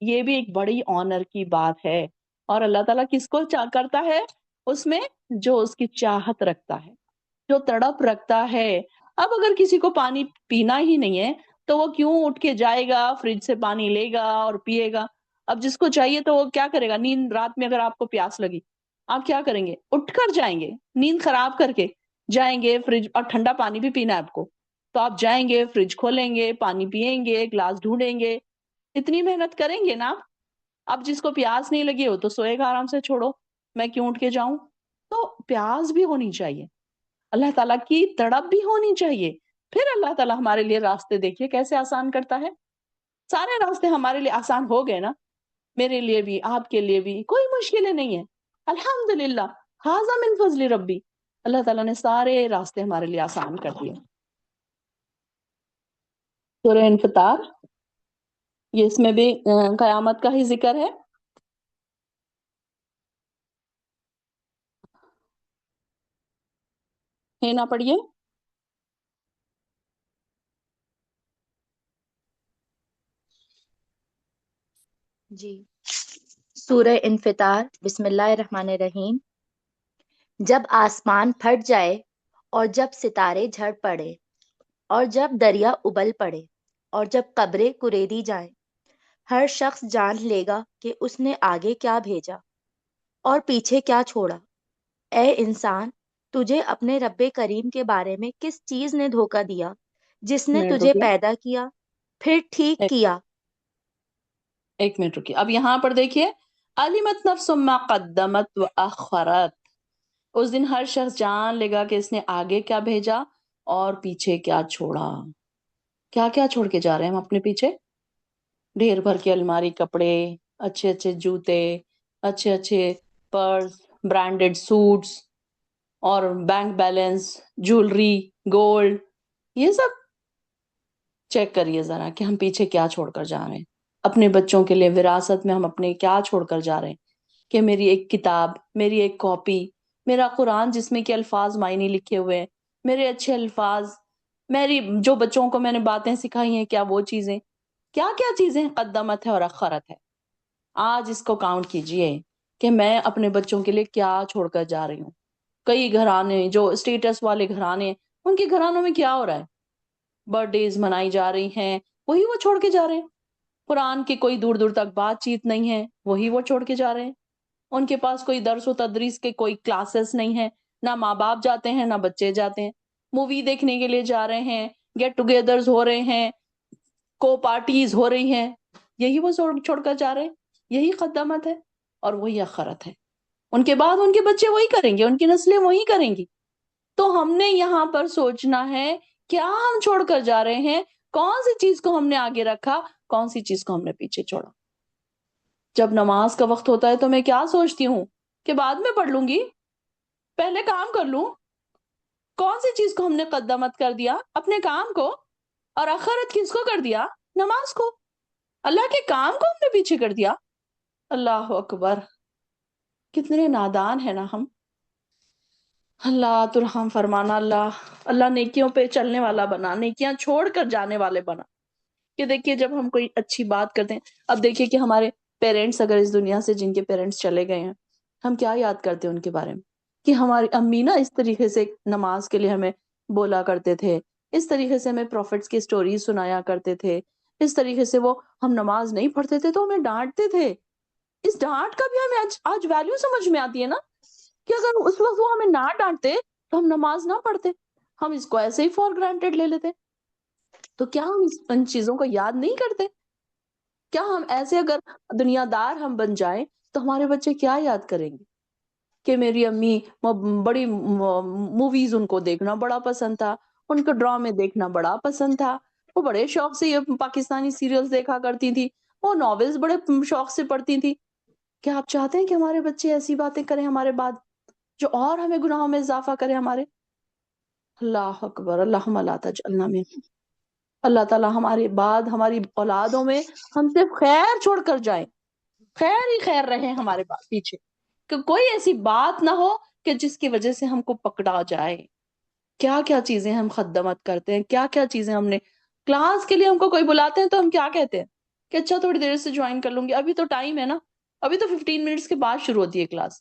یہ بھی ایک بڑی آنر کی بات ہے. اور اللہ تعالیٰ کس کو کرتا ہے اس میں؟ جو اس کی چاہت رکھتا ہے، جو تڑپ رکھتا ہے. اب اگر کسی کو پانی پینا ہی نہیں ہے تو وہ کیوں اٹھ کے جائے گا فریج سے پانی لے گا اور پیے گا؟ اب جس کو چاہیے تو وہ کیا کرے گا؟ نیند رات میں اگر آپ کو پیاس لگی آپ کیا کریں گے؟ اٹھ کر جائیں گے، نیند خراب کر کے جائیں گے فریج، اور ٹھنڈا پانی بھی پینا ہے آپ کو تو آپ جائیں گے فریج کھولیں گے پانی پیئیں گے گلاس ڈھونڈیں گے، اتنی محنت کریں گے نا. اب جس کو پیاس نہیں لگی ہو تو سوئے گا آرام سے، چھوڑو میں کیوں اٹھ کے جاؤں. تو پیاس بھی ہونی چاہیے، اللہ تعالیٰ کی تڑپ بھی ہونی چاہیے، پھر اللہ تعالیٰ ہمارے لیے راستے دیکھیے کیسے آسان کرتا ہے. سارے راستے ہمارے لیے آسان ہو گئے نا، میرے لیے بھی آپ کے لیے بھی کوئی مشکلیں نہیں ہے الحمدللہ. ھذا من فضل ربی، اللہ تعالیٰ نے سارے راستے ہمارے لیے آسان کر دیے. سورہ انفطار، یہ اس میں بھی قیامت کا ہی ذکر ہے نہ پڑھیے؟ جی، سورہ انفطار، بسم اللہ الرحمن الرحیم۔ جب آسمان پھٹ جائے اور جب ستارے جھڑ پڑے اور جب دریا ابل پڑے اور جب قبریں کریدی جائیں، ہر شخص جان لے گا کہ اس نے آگے کیا بھیجا اور پیچھے کیا چھوڑا۔ اے انسان، تجھے اپنے رب کریم کے بارے میں کس چیز نے دھوکہ دیا، جس نے منٹ تجھے رکیے، پیدا کیا پھر ٹھیک کیا۔ ایک منٹ رکیے، اب یہاں پر دیکھیے، علمت نفس ما قدمت و اخرت، اس دن ہر شخص جان لے گا کہ اس نے آگے کیا بھیجا اور پیچھے کیا چھوڑا۔ کیا کیا چھوڑ کے جا رہے ہیں ہم اپنے پیچھے؟ ڈھیر بھر کے الماری کپڑے، اچھے اچھے جوتے، اچھے اچھے پرس، برانڈڈ سوٹس اور بینک بیلنس، جولری، گولڈ، یہ سب چیک کریے ذرا کہ ہم پیچھے کیا چھوڑ کر جا رہے ہیں۔ اپنے بچوں کے لیے وراثت میں ہم اپنے کیا چھوڑ کر جا رہے ہیں کہ میری ایک کتاب، میری ایک کاپی، میرا قرآن جس میں کہ الفاظ معنی لکھے ہوئے ہیں، میرے اچھے الفاظ، میری جو بچوں کو میں نے باتیں سکھائی ہیں، کیا وہ چیزیں، کیا کیا چیزیں قدمت ہے اور اخرت ہے۔ آج اس کو کاؤنٹ کیجئے کہ میں اپنے بچوں کے لیے کیا چھوڑ کر جا رہی ہوں۔ کئی گھرانے جو اسٹیٹس والے گھرانے، ان کے گھرانوں میں کیا ہو رہا ہے؟ برتھ ڈیز منائی جا رہی ہیں، وہی وہ چھوڑ کے جا رہے ہیں۔ قرآن کی کوئی دور دور تک بات چیت نہیں ہے، وہی وہ چھوڑ کے جا رہے ہیں۔ ان کے پاس کوئی درس و تدریس کے کوئی کلاسز نہیں ہے، نہ ماں باپ جاتے ہیں نہ بچے جاتے ہیں۔ مووی دیکھنے کے لیے جا رہے ہیں، گیٹ ٹوگیدرز ہو رہے ہیں، کو پارٹیز ہو رہی ہیں، یہی وہ چھوڑ کر جا رہے ہیں۔ یہی قدامت ہے اور وہی آخرت ہے۔ ان کے بعد ان کے بچے وہی کریں گے، ان کی نسلیں وہی کریں گی۔ تو ہم نے یہاں پر سوچنا ہے کیا ہم چھوڑ کر جا رہے ہیں، کون سی چیز کو ہم نے آگے رکھا، کون سی چیز کو ہم نے پیچھے چھوڑا۔ جب نماز کا وقت ہوتا ہے تو میں کیا سوچتی ہوں کہ بعد میں پڑھ لوں گی، پہلے کام کر لوں۔ کون سی چیز کو ہم نے قدمت کر دیا؟ اپنے کام کو۔ اور آخرت کس کو کر دیا؟ نماز کو۔ اللہ کے کام کو ہم نے پیچھے کر دیا۔ اللہ اکبر، کتنے نادان ہیں نا ہم۔ اللہ تو رحم فرمانا، اللہ نیکیوں پہ چلنے والا بنا، نیکیاں چھوڑ کر جانے والے بنا۔ کہ دیکھیے جب ہم کوئی اچھی بات کرتے ہیں، اب دیکھیے کہ ہمارے پیرنٹس اگر اس دنیا سے، جن کے پیرنٹس چلے گئے ہیں، ہم کیا یاد کرتے ہیں ان کے بارے میں؟ کہ ہماری امی نا اس طریقے سے نماز کے لیے ہمیں بولا کرتے تھے، اس طریقے سے ہمیں پروفٹس کی سٹوریز سنایا کرتے تھے، اس طریقے سے وہ، ہم نماز نہیں پڑھتے تھے تو ہمیں ڈانٹتے تھے۔ اس ڈانٹ کا بھی ہمیں آج ویلیو سمجھ میں آتی ہے نا، کہ اگر اس وقت وہ ہمیں نہ ڈانٹتے تو ہم نماز نہ پڑھتے، ہم اس کو ایسے ہی فار گرانٹیڈ لے لیتے۔ تو کیا ہم ان چیزوں کو یاد نہیں کرتے؟ کیا ہم ایسے اگر دنیا دار ہم بن جائیں تو ہمارے بچے کیا یاد کریں گے؟ کہ میری امی بڑی موویز ان کو دیکھنا بڑا پسند تھا، ان کو ڈرامے دیکھنا بڑا پسند تھا، وہ بڑے شوق سے یہ پاکستانی سیریلز دیکھا کرتی تھی، وہ ناولز بڑے شوق سے پڑھتی تھی۔ کیا آپ چاہتے ہیں کہ ہمارے بچے ایسی باتیں کریں ہمارے بعد، جو اور ہمیں گناہوں میں اضافہ کرے ہمارے؟ اللہ اکبر، اللہم لا تجعلنا من، اللہ تعالیٰ ہمارے بعد ہماری اولادوں میں ہم سے خیر چھوڑ کر جائیں، خیر ہی خیر رہے ہمارے بعد پیچھے، کہ کوئی ایسی بات نہ ہو کہ جس کی وجہ سے ہم کو پکڑا جائے۔ کیا کیا چیزیں ہم خدمت کرتے ہیں، کیا کیا چیزیں ہم نے، کلاس کے لیے ہم کو کوئی بلاتے ہیں تو ہم کیا کہتے ہیں کہ اچھا تھوڑی دیر سے جوائن کر لوں گی، ابھی تو ٹائم ہے نا، ابھی تو 15 منٹس کے بعد شروع ہوتی ہے کلاس۔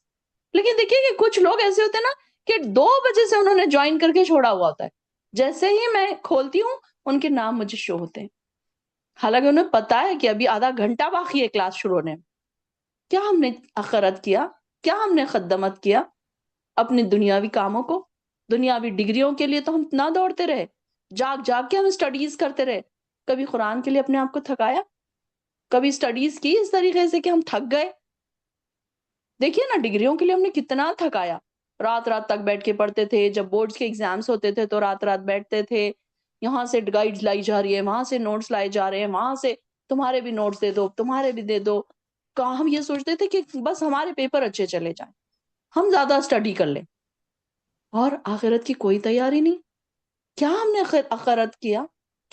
لیکن دیکھیے کہ کچھ لوگ ایسے ہوتے ہیں نا کہ 2 بجے سے انہوں نے جوائن کر کے چھوڑا ہوا ہوتا ہے، جیسے ہی میں کھولتی ہوں ان کے نام مجھے شو ہوتے ہیں، حالانکہ انہیں پتا ہے کہ ابھی آدھا گھنٹہ باقی ہے کلاس شروع ہونے میں۔ کیا ہم نے آخرت کیا؟ کیا ہم نے خدمت کیا اپنے دنیاوی کاموں کو؟ دنیاوی ڈگریوں کے لیے تو ہم نہ دوڑتے رہے، جاگ جاگ کے ہم اسٹڈیز کرتے رہے، کبھی قرآن کے لیے اپنے آپ کو تھکایا؟ کبھی اسٹڈیز کی اس طریقے سے کہ ہم تھک گئے؟ دیکھیے نا ڈگریوں کے لیے ہم نے کتنا تھکایا، رات رات تک بیٹھ کے پڑھتے تھے، جب بورڈز کے ایگزامس ہوتے تھے تو رات رات بیٹھتے تھے، یہاں سے گائیڈز لائی جا رہی ہے، وہاں سے نوٹس لائے جا رہے ہیں، وہاں سے تمہارے بھی نوٹس دے دو، تمہارے بھی دے دو۔ ہم یہ سوچتے تھے کہ بس ہمارے پیپر اچھے چلے جائیں، ہم زیادہ اسٹڈی کر لیں، اور آخرت کی کوئی تیاری نہیں۔ کیا ہم نے آخرت کیا؟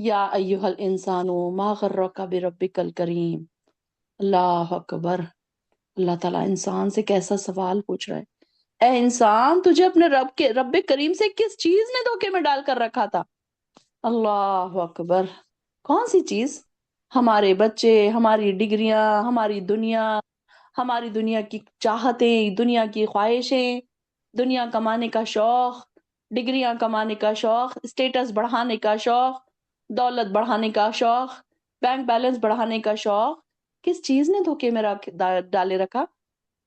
یا ایہا الانسان ما غرک بربک الکریم. اللہ اکبر. اللہ تعالیٰ انسان سے کیسا سوال پوچھ رہا ہے، اے انسان تجھے اپنے رب کریم سے کس چیز نے دھوکے میں ڈال کر رکھا تھا؟ اللہ اکبر. کون سی چیز؟ ہمارے بچے، ہماری ڈگریاں، ہماری دنیا کی چاہتیں، دنیا کی خواہشیں، دنیا کمانے کا شوق، ڈگریاں کمانے کا شوق، اسٹیٹس بڑھانے کا شوق، دولت بڑھانے کا شوق، بینک بیلنس بڑھانے کا شوق. کس چیز نے دھوکے میں ڈالے رکھا؟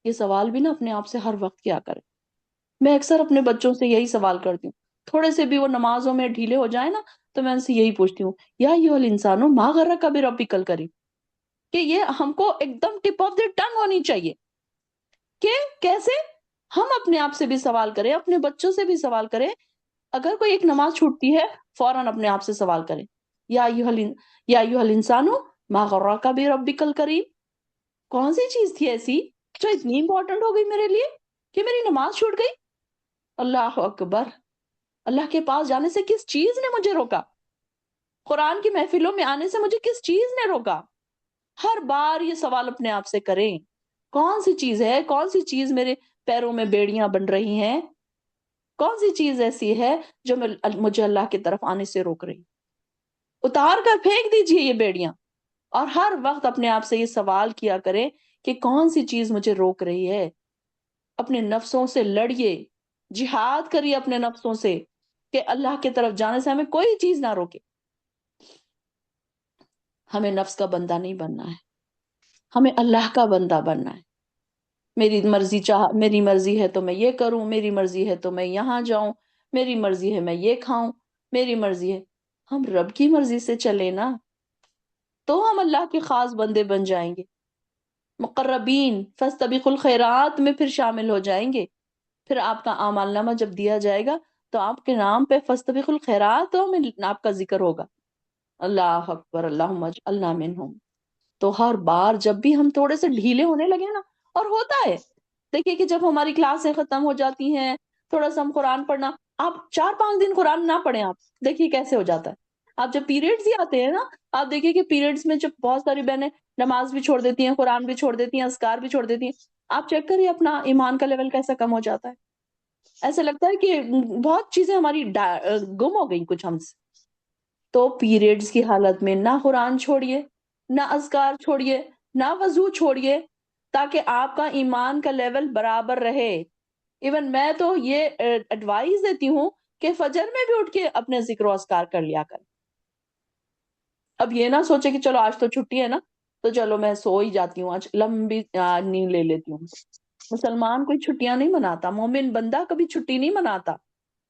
یہ سوال بھی نا اپنے آپ سے ہر وقت کیا کرے. میں اکثر اپنے بچوں سے یہی سوال کرتی ہوں، تھوڑے سے بھی وہ نمازوں میں ڈھیلے ہو جائیں نا تو میں ان سے یہی پوچھتی ہوں، یا ایھا الانسان ما غرک بربک الکریم. کہ یہ ہم کو ایک دم ٹپ آف دی ٹنگ ہونی چاہیے کہ کیسے ہم اپنے آپ سے بھی سوال کریں، اپنے بچوں سے بھی سوال کریں. اگر کوئی ایک نماز چھوٹتی ہے فوراً اپنے آپ سے سوال کریں، یا ایھا الانسان ما غرک بربک الکریم. کون سی چیز تھی ایسی جو اتنی امپورٹنٹ ہو گئی میرے لیے کہ میری نماز چھوٹ گئی؟ اللہ اکبر. اللہ کے پاس جانے سے کس چیز نے مجھے روکا؟ قرآن کی محفلوں میں آنے سے مجھے کس چیز نے روکا؟ ہر بار یہ سوال اپنے آپ سے کریں، کون سی چیز ہے، کون سی چیز میرے پیروں میں بیڑیاں بن رہی ہیں، کون سی چیز ایسی ہے جو مجھے اللہ کی طرف آنے سے روک رہی؟ اتار کر پھینک دیجئے یہ بیڑیاں، اور ہر وقت اپنے آپ سے یہ سوال کیا کریں کہ کون سی چیز مجھے روک رہی ہے. اپنے نفسوں سے لڑیے، جہاد کریے اپنے نفسوں سے کہ اللہ کی طرف جانے سے ہمیں کوئی چیز نہ روکے. ہمیں نفس کا بندہ نہیں بننا ہے، ہمیں اللہ کا بندہ بننا ہے. میری مرضی ہے تو میں یہ کروں، میری مرضی ہے تو میں یہاں جاؤں، میری مرضی ہے میں یہ کھاؤں، میری مرضی ہے. ہم رب کی مرضی سے چلے نا تو ہم اللہ کے خاص بندے بن جائیں گے، مقربین فاستبقوا الخیرات میں پھر شامل ہو جائیں گے. پھر آپ کا اعمال نامہ جب دیا جائے گا تو آپ کے نام پہ فاستبقوا الخیرات میں آپ کا ذکر ہوگا. اللہ اکبر. اللہم اجعلنا منہم. تو ہر بار جب بھی ہم تھوڑے سے ڈھیلے ہونے لگے نا، اور ہوتا ہے، دیکھیے کہ جب ہماری کلاسیں ختم ہو جاتی ہیں، تھوڑا سا ہم قرآن پڑھنا، آپ 4-5 دن قرآن نہ پڑھیں، آپ دیکھیے کیسے ہو جاتا ہے. آپ جب پیریڈز ہی آتے ہیں نا، آپ دیکھیے کہ پیریڈز میں جب بہت ساری بہنیں نماز بھی چھوڑ دیتی ہیں، قرآن بھی چھوڑ دیتی ہیں، اذکار بھی چھوڑ دیتی ہیں. آپ چیک کریے اپنا ایمان کا لیول کیسا کم ہو جاتا ہے. ایسا لگتا ہے کہ بہت چیزیں ہماری گم ہو گئی کچھ ہم سے. تو پیریڈز کی حالت میں نہ قرآن چھوڑیے، نہ اذکار چھوڑیے، نہ وضو چھوڑیے، تاکہ آپ کا ایمان کا لیول برابر رہے. ایون میں تو یہ ایڈوائز دیتی ہوں کہ فجر میں بھی اٹھ کے اپنے ذکر و اذکار کر لیا کر. اب یہ نہ سوچے کہ چلو آج تو چھٹی ہے نا تو چلو میں سو ہی جاتی ہوں، آج لمبی نیند لے لیتی ہوں. مسلمان کوئی چھٹیاں نہیں مناتا، مومن بندہ کبھی چھٹی نہیں مناتا.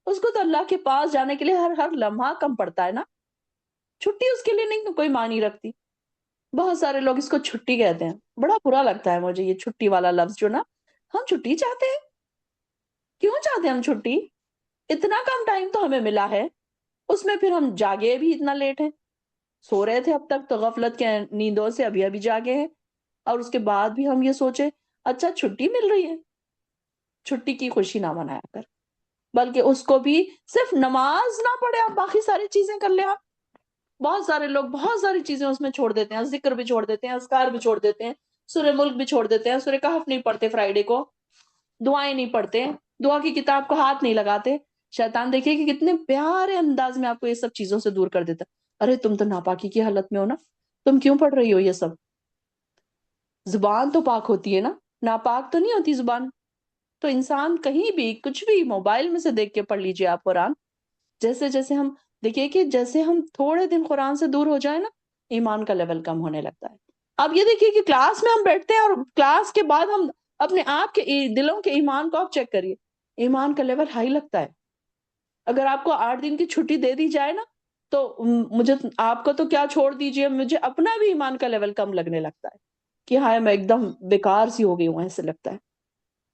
اس کو تو اللہ کے پاس جانے کے لیے ہر لمحہ کم پڑتا ہے نا. چھٹی اس کے لیے نہیں کوئی معنی رکھتی. بہت سارے لوگ اس کو چھٹی کہتے ہیں، بڑا برا لگتا ہے مجھے یہ چھٹی والا لفظ جو نا. ہم چھٹی چاہتے ہیں، کیوں چاہتے ہیں ہم چھٹی؟ اتنا کم ٹائم تو ہمیں ملا ہے، اس میں پھر ہم جاگے بھی اتنا لیٹ ہیں. سو رہے تھے اب تک تو غفلت کے نیندوں سے ابھی جاگے ہیں، اور اس کے بعد بھی ہم یہ سوچے اچھا چھٹی مل رہی ہے. چھٹی کی خوشی نہ منایا کر، بلکہ اس کو بھی صرف نماز نہ پڑھے آپ، باقی ساری چیزیں کر لیں آپ. بہت سارے لوگ بہت ساری چیزیں اس میں چھوڑ دیتے ہیں، ذکر بھی چھوڑ دیتے ہیں، اذکار بھی چھوڑ دیتے ہیں، سورہ ملک بھی چھوڑ دیتے ہیں، سورہ کہف نہیں پڑھتے فرائیڈے کو، دعائیں نہیں پڑھتے، دعا کی کتاب کو ہاتھ نہیں لگاتے. شیطان دیکھیے کہ کتنے پیارے انداز میں آپ کو یہ سب چیزوں سے دور کر دیتا. ارے تم تو ناپاکی کی حالت میں ہو نا، تم کیوں پڑھ رہی ہو یہ سب؟ زبان تو پاک ہوتی ہے نا، ناپاک تو نہیں ہوتی زبان. تو انسان کہیں بھی کچھ بھی موبائل میں سے دیکھ کے پڑھ لیجئے آپ قرآن. جیسے جیسے ہم دیکھیے کہ جیسے ہم تھوڑے دن قرآن سے دور ہو جائیں نا، ایمان کا لیول کم ہونے لگتا ہے. اب یہ دیکھیے کہ کلاس میں ہم بیٹھتے ہیں اور کلاس کے بعد ہم اپنے آپ کے دلوں کے ایمان کو آپ چیک کریے، ایمان کا لیول ہائی لگتا ہے. اگر آپ کو 8 دن کی چھٹی دے دی جائے نا تو مجھے آپ کو تو کیا چھوڑ دیجئے، مجھے اپنا بھی ایمان کا لیول کم لگنے لگتا ہے کہ ہاں میں ایک دم بیکار سی ہو گئی ہوں. ایسے لگتا ہے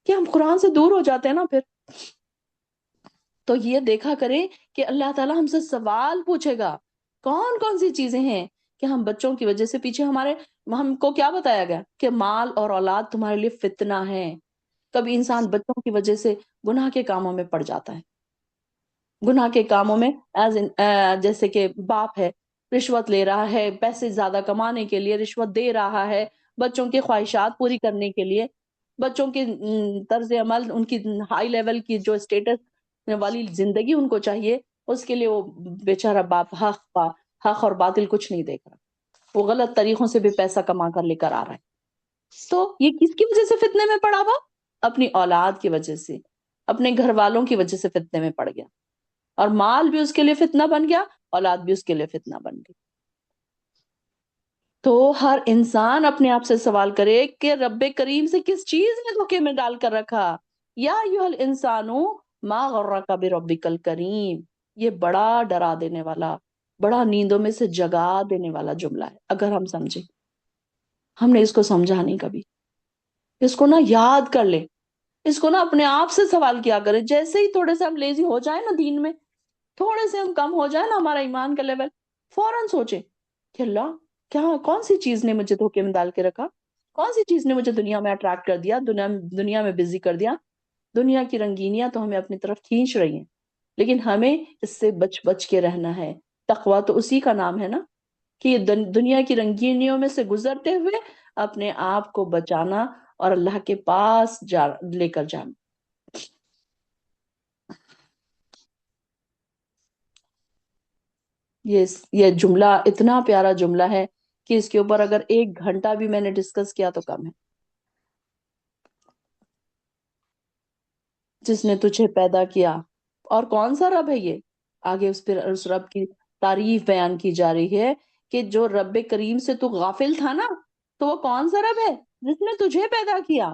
کہ ہم قرآن سے دور ہو جاتے ہیں نا پھر. تو یہ دیکھا کریں کہ اللہ تعالیٰ ہم سے سوال پوچھے گا کون کون سی چیزیں ہیں کہ ہم بچوں کی وجہ سے پیچھے. ہم کو کیا بتایا گیا کہ مال اور اولاد تمہارے لیے فتنہ ہے. کبھی انسان بچوں کی وجہ سے گناہ کے کاموں میں پڑ جاتا ہے، گناہ کے کاموں میں جیسے کہ باپ ہے، رشوت لے رہا ہے پیسے زیادہ کمانے کے لیے، رشوت دے رہا ہے بچوں کی خواہشات پوری کرنے کے لیے، بچوں کی طرز عمل، ان کی ہائی لیول کی جو اسٹیٹس والی زندگی ان کو چاہیے، اس کے لیے وہ بیچارہ باپ حق اور باطل کچھ نہیں دیکھ رہا، وہ غلط طریقوں سے بھی پیسہ کما کر لے کر آ رہا ہے۔ تو یہ کس کی وجہ سے فتنے میں پڑا ہوا؟ اپنی اولاد کی وجہ سے، اپنے گھر والوں کی وجہ سے فتنے میں پڑ گیا، اور مال بھی اس کے لیے فتنہ بن گیا، اولاد بھی اس کے لیے فتنہ بن گئی۔ تو ہر انسان اپنے آپ سے سوال کرے کہ رب کریم سے کس چیز نے دھوکے میں ڈال کر رکھا؟ یا ایھا الانسان ما غرک بربک الکریم، یہ بڑا ڈرا دینے والا، بڑا نیندوں میں سے جگا دینے والا جملہ ہے۔ اگر ہم سمجھیں، ہم نے اس کو سمجھا نہیں کبھی، اس کو نا یاد کر لیں، اس کو نا اپنے آپ سے سوال کیا کریں۔ جیسے ہی تھوڑے سے ہم لیزی ہو جائیں نا دین میں، تھوڑے سے ہم کم ہو جائیں نا ہمارا ایمان کا لیول، فوراً سوچیں کہ اللہ کون سی چیز نے مجھے دھوکے میں ڈال کے رکھا، کون سی چیز نے مجھے دنیا میں اٹریکٹ کر دیا، دنیا میں بزی کر دیا۔ دنیا کی رنگینیاں تو ہمیں اپنی طرف کھینچ رہی ہیں، لیکن ہمیں اس سے بچ بچ کے رہنا ہے۔ تقویٰ تو اسی کا نام ہے نا، کہ یہ دنیا کی رنگینیوں میں سے گزرتے ہوئے اپنے آپ کو بچانا اور اللہ کے پاس لے کر جانا۔ یہ جملہ اتنا پیارا جملہ ہے کہ اس کے اوپر اگر 1 گھنٹہ بھی میں نے ڈسکس کیا تو کم ہے۔ جس نے تجھے پیدا کیا، اور کون سا رب ہے یہ؟ آگے اس رب کی تعریف بیان کی جا رہی ہے کہ جو رب کریم سے تو غافل تھا نا، تو وہ کون سا رب ہے؟ جس نے تجھے پیدا کیا،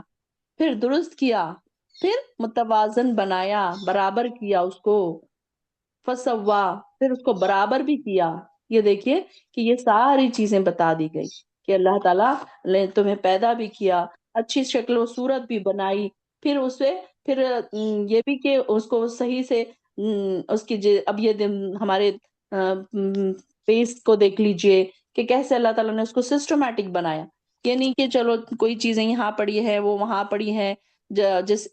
پھر درست کیا، پھر متوازن بنایا، برابر کیا اس کو، فسوا، پھر اس کو برابر بھی کیا۔ یہ دیکھیے کہ یہ ساری چیزیں بتا دی گئی کہ اللہ تعالیٰ نے تمہیں پیدا بھی کیا، اچھی شکل و صورت بھی بنائی، پھر پھر یہ بھی کہ اس کو صحیح سے اس کی اب یہ ہمارے پیس کو دیکھ لیجئے کہ کیسے اللہ تعالیٰ نے اس کو سسٹمیٹک بنایا۔ یہ نہیں کہ چلو کوئی چیزیں یہاں پڑی ہے وہ وہاں پڑی ہیں،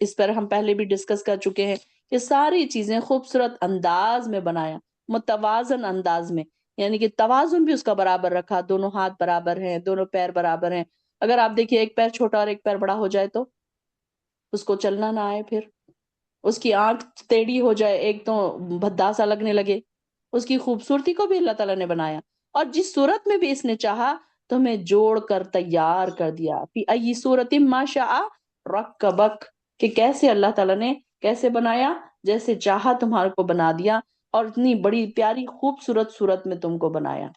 اس پر ہم پہلے بھی ڈسکس کر چکے ہیں۔ یہ ساری چیزیں خوبصورت انداز میں بنایا، متوازن انداز میں، یعنی کہ توازن بھی اس کا برابر رکھا، دونوں ہاتھ برابر ہیں، دونوں پیر برابر ہیں۔ اگر آپ دیکھیے ایک پیر چھوٹا اور ایک پیر بڑا ہو جائے تو اس کو چلنا نہ آئے، پھر اس کی آنکھ ٹیڑھی ہو جائے، ایک تو بھدا سا لگنے لگے۔ اس کی خوبصورتی کو بھی اللہ تعالیٰ نے بنایا، اور جس صورت میں بھی اس نے چاہا تو ہمیں جوڑ کر تیار کر دیا۔ فی ای صورت ما شاء رکبک، کہ کیسے اللہ تعالیٰ نے کیسے بنایا، جیسے چاہا تمہارے کو بنا دیا، اور اتنی بڑی پیاری خوبصورت صورت میں تم کو بنایا۔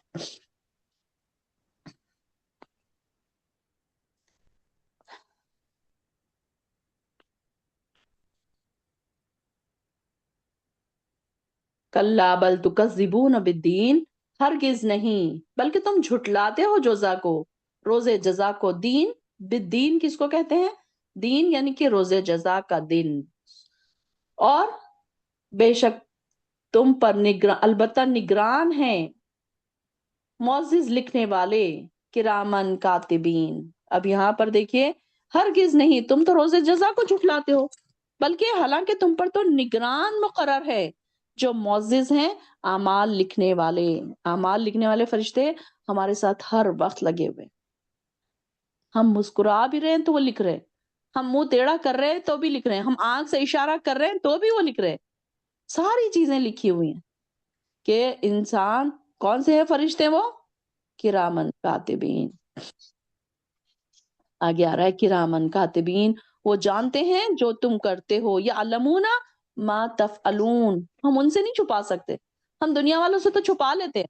کلا بل تکذبون بالدین، ہرگز نہیں بلکہ تم جھٹلاتے ہو جزا کو، روز جزا کو۔ دین، بالدین کس کو کہتے ہیں؟ دین یعنی کہ روز جزا کا دن۔ اور بے شک تم پر البتہ نگران ہیں، معزز لکھنے والے، کرامن کاتبین۔ اب یہاں پر دیکھیے، ہرگز نہیں، تم تو روز جزا کو جھٹلاتے ہو، بلکہ حالانکہ تم پر تو نگران مقرر ہے جو معزز ہیں، اعمال لکھنے والے۔ اعمال لکھنے والے فرشتے ہمارے ساتھ ہر وقت لگے ہوئے، ہم مسکرا بھی رہے ہیں تو وہ لکھ رہے ہیں، ہم منہ ٹیڑھا کر رہے ہیں تو بھی لکھ رہے ہیں، ہم آنکھ سے اشارہ کر رہے ہیں تو بھی وہ لکھ رہے ہیں۔ ساری چیزیں لکھی ہوئی ہیں کہ انسان کون سے ہیں فرشتے؟ وہ کرامن کاتبین۔ آگے آ رہا ہے کرامن کاتبین، وہ جانتے ہیں جو تم کرتے ہو، یعلمون ما تفعلون۔ ہم ان سے نہیں چھپا سکتے، ہم دنیا والوں سے تو چھپا لیتے ہیں،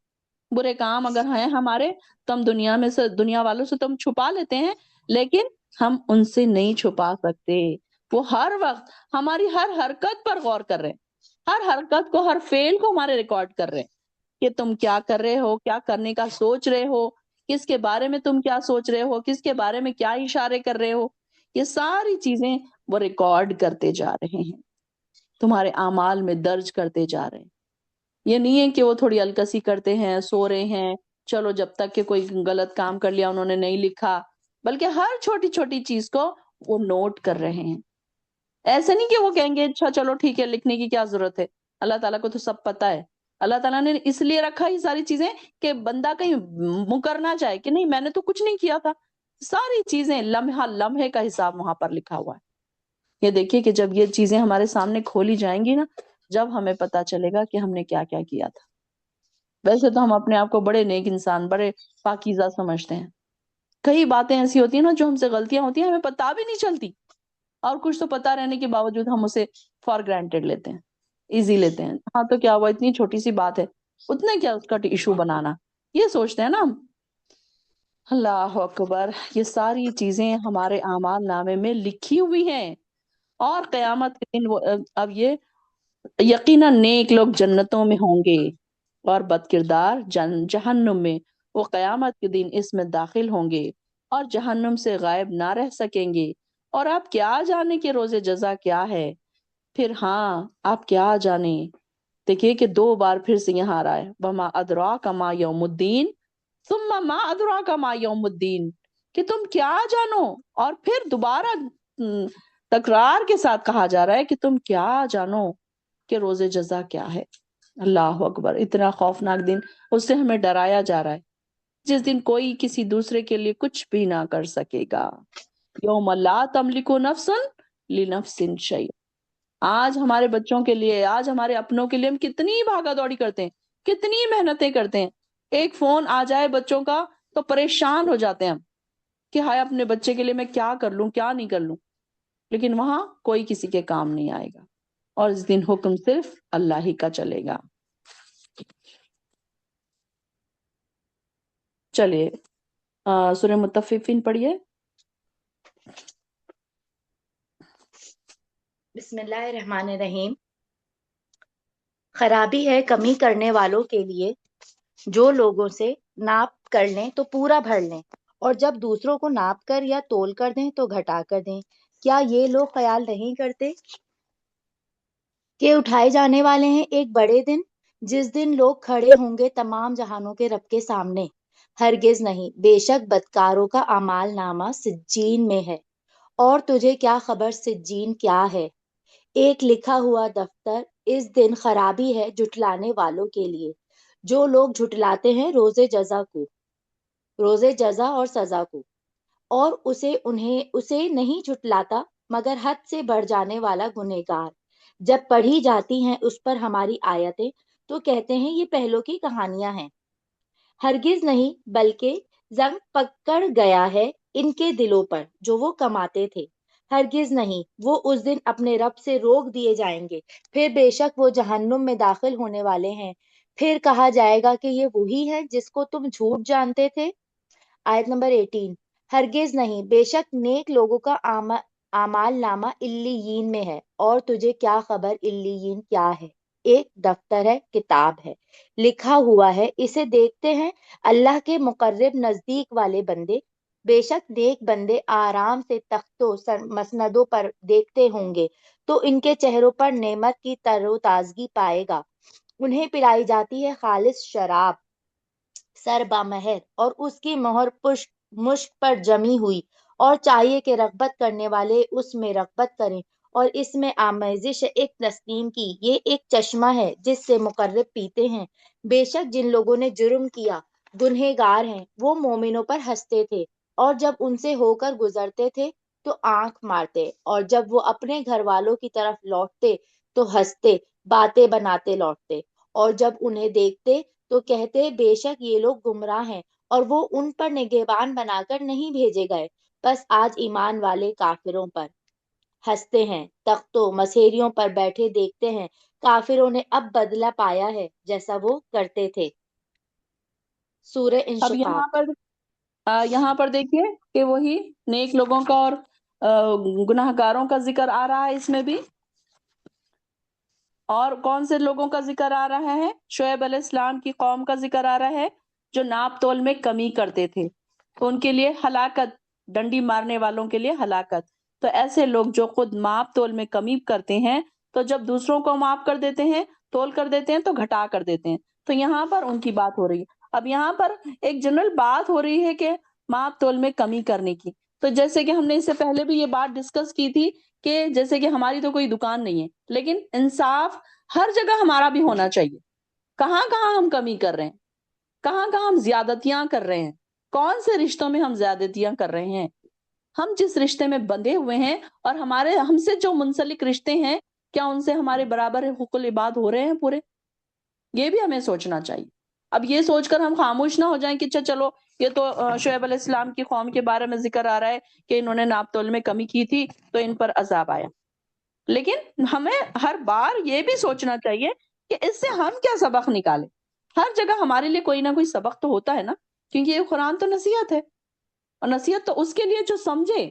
برے کام اگر ہیں ہمارے تو ہم دنیا والوں سے تو ہم چھپا لیتے ہیں، لیکن ہم ان سے نہیں چھپا سکتے۔ وہ ہر وقت ہماری ہر حرکت پر غور کر رہے ہیں، ہر حرکت کو، ہر فعل کو ہمارے ریکارڈ کر رہے ہیں کہ تم کیا کر رہے ہو، کیا کرنے کا سوچ رہے ہو، کس کے بارے میں تم کیا سوچ رہے ہو، کس کے بارے میں کیا اشارے کر رہے ہو۔ یہ ساری چیزیں وہ ریکارڈ کرتے جا رہے ہیں، تمہارے اعمال میں درج کرتے جا رہے ہیں۔ یہ نہیں ہے کہ وہ تھوڑی الکسی کرتے ہیں، سو رہے ہیں، چلو جب تک کہ کوئی غلط کام کر لیا انہوں نے نہیں لکھا، بلکہ ہر چھوٹی چھوٹی چیز کو وہ نوٹ کر رہے ہیں۔ ایسے نہیں کہ وہ کہیں گے اچھا چلو ٹھیک ہے، لکھنے کی کیا ضرورت ہے، اللہ تعالیٰ کو تو سب پتہ ہے۔ اللہ تعالیٰ نے اس لیے رکھا یہ ساری چیزیں کہ بندہ کہیں مکر نہ جائے کہ نہیں میں نے تو کچھ نہیں کیا تھا. ساری چیزیں لمحہ لمحے کا حساب وہاں پر لکھا ہوا ہے. یہ دیکھیے کہ جب یہ چیزیں ہمارے سامنے کھولی جائیں گی نا, جب ہمیں پتا چلے گا کہ ہم نے کیا کیا کیا تھا. ویسے تو ہم اپنے آپ کو بڑے نیک انسان, بڑے پاکیزہ سمجھتے ہیں. کئی باتیں ایسی ہوتی ہیں نا جو ہم سے غلطیاں ہوتی ہیں, ہمیں پتا بھی نہیں چلتی, اور کچھ تو پتا رہنے کے باوجود ہم اسے فار گرانٹیڈ لیتے ہیں, ایزی لیتے ہیں. ہاں تو کیا ہوا, اتنی چھوٹی سی بات ہے, اتنے کیا اس کا ایشو بنانا, یہ سوچتے ہیں نا ہم. اللہ اکبر. یہ ساری چیزیں ہمارے اعمال نامے میں لکھی ہوئی ہیں, اور قیامت کے دن اب یہ یقیناً نیک لوگ جنتوں میں ہوں گے اور بد کردار جہنم میں. وہ قیامت کے دن اس میں داخل ہوں گے اور جہنم سے غائب نہ رہ سکیں گے. اور آپ کیا جانے کہ روز جزا کیا ہے. پھر ہاں آپ کیا جانے. دیکھیے کہ 2 بار پھر سے یہاں آ رہا ہے, وما ادراک ما یوم الدین ثم ما ادراک ما یوم الدین, کہ تم کیا جانو. اور پھر دوبارہ تکرار کے ساتھ کہا جا رہا ہے کہ تم کیا جانو کہ روز جزا کیا ہے. اللہ اکبر. اتنا خوفناک دن, اس سے ہمیں ڈرایا جا رہا ہے, جس دن کوئی کسی دوسرے کے لیے کچھ بھی نہ کر سکے گا. یوم لا تملک نفس لنفس شیئا. آج ہمارے بچوں کے لیے, آج ہمارے اپنوں کے لیے ہم کتنی بھاگا دوڑی کرتے ہیں, کتنی محنتیں کرتے ہیں. ایک فون آ جائے بچوں کا تو پریشان ہو جاتے ہیں ہم کہ ہائے اپنے بچے کے لیے میں کیا کر لوں, کیا نہیں کر لوں. لیکن وہاں کوئی کسی کے کام نہیں آئے گا, اور اس دن حکم صرف اللہ ہی کا چلے گا. چلیے سورہ مطففین پڑھیے. بسم اللہ الرحمن الرحیم. خرابی ہے کمی کرنے والوں کے لیے جو لوگوں سے ناپ کر لیں تو پورا بھر لیں, اور جب دوسروں کو ناپ کر یا تول کر دیں تو گھٹا کر دیں. کیا یہ لوگ خیال نہیں کرتے کہ اٹھائے جانے والے ہیں ایک بڑے دن, جس دن لوگ کھڑے ہوں گے تمام جہانوں کے رب کے سامنے؟ ہرگز نہیں, بے شک بدکاروں کا اعمال نامہ سجین میں ہے. اور تجھے کیا خبر سجین کیا ہے؟ ایک لکھا ہوا دفتر. اس دن خرابی ہے جھٹلانے والوں کے لیے جو لوگ جھٹلاتے ہیں روز جزا اور سزا کو, اور اسے نہیں جھٹلاتا مگر حد سے بڑھ جانے والا گنہگار. جب پڑھی جاتی ہیں اس پر ہماری آیتیں تو کہتے ہیں یہ پہلوں کی کہانیاں ہیں. ہرگز نہیں, بلکہ زنگ پکڑ گیا ہے ان کے دلوں پر جو وہ کماتے تھے. ہرگز نہیں, وہ اس دن اپنے رب سے روک دیے جائیں گے, پھر بے شک وہ جہنم میں داخل ہونے والے ہیں. پھر کہا جائے گا کہ یہ وہی ہے جس کو تم جھوٹ جانتے تھے. آیت نمبر 18. ہرگز نہیں, بے شک نیک لوگوں کا اعمال نامہ علیین میں ہے. اور تجھے کیا خبر علیین کیا ہے؟ ایک دفتر ہے, کتاب ہے, لکھا ہوا ہے, اسے دیکھتے ہیں اللہ کے مقرب نزدیک والے بندے. بے شک نیک بندے آرام سے تختوں مسندوں پر دیکھتے ہوں گے تو ان کے چہروں پر نعمت کی تر و تازگی پائے گا. انہیں پلائی جاتی ہے خالص شراب سر بامہر, اور اس کی مہر مشک پر جمی ہوئی, اور چاہیے کہ رغبت کرنے والے اس میں رغبت کریں, اور اس میں آمیزش ہے ایک تسلیم کی. یہ ایک چشمہ ہے جس سے مقرب پیتے ہیں. بے شک جن لوگوں نے جرم کیا گنہگار ہیں, وہ مومنوں پر ہنستے تھے, اور جب ان سے ہو کر گزرتے تھے تو آنکھ مارتے, اور جب وہ اپنے گھر والوں کی طرف لوٹتے تو ہنستے, باتیں بناتے لوٹتے, اور جب انہیں دیکھتے تو کہتے بے شک یہ لوگ گمراہ ہیں, اور وہ ان پر نگہبان بنا کر نہیں بھیجے گئے. بس آج ایمان والے کافروں پر ہنستے ہیں, تختوں مسیریوں پر بیٹھے دیکھتے ہیں. کافروں نے اب بدلہ پایا ہے جیسا وہ کرتے تھے. سورہ اب انشقاق. یہاں پر دیکھیے کہ وہی نیک لوگوں کا اور گناہ گاروں کا ذکر آ رہا ہے اس میں بھی. اور کون سے لوگوں کا ذکر آ رہا ہے؟ شعیب علیہ السلام کی قوم کا ذکر آ رہا ہے جو ناپ تول میں کمی کرتے تھے, تو ان کے لیے ہلاکت, ڈنڈی مارنے والوں کے لیے ہلاکت. تو ایسے لوگ جو خود ماپ تول میں کمی کرتے ہیں, تو جب دوسروں کو معاف کر دیتے ہیں, تول کر دیتے ہیں, تو گھٹا کر دیتے ہیں. تو یہاں پر ان کی بات ہو رہی ہے. اب یہاں پر ایک جنرل بات ہو رہی ہے کہ ماپ تول میں کمی کرنے کی. تو جیسے کہ ہم نے اس سے پہلے بھی یہ بات ڈسکس کی تھی کہ جیسے کہ ہماری تو کوئی دکان نہیں ہے, لیکن انصاف ہر جگہ ہمارا بھی ہونا چاہیے. کہاں کہاں ہم کمی کر رہے ہیں، کہاں کہاں ہم زیادتیاں کر رہے ہیں، کون سے رشتوں میں ہم زیادتیاں کر رہے ہیں، ہم جس رشتے میں بندھے ہوئے ہیں اور ہم سے جو منسلک رشتے ہیں، کیا ان سے ہمارے برابر حقوق العباد ہو رہے ہیں پورے؟ یہ بھی ہمیں سوچنا چاہیے۔ اب یہ سوچ کر ہم خاموش نہ ہو جائیں کہ چلو یہ تو شعیب علیہ السلام کی قوم کے بارے میں ذکر آ رہا ہے کہ انہوں نے ناپ تول میں کمی کی تھی تو ان پر عذاب آیا، لیکن ہمیں ہر بار یہ بھی سوچنا چاہیے کہ اس سے ہم کیا سبق نکالیں۔ ہر جگہ ہمارے لیے کوئی نہ کوئی سبق تو ہوتا ہے نا، کیونکہ یہ قرآن تو نصیحت ہے، اور نصیحت تو اس کے لیے جو سمجھے۔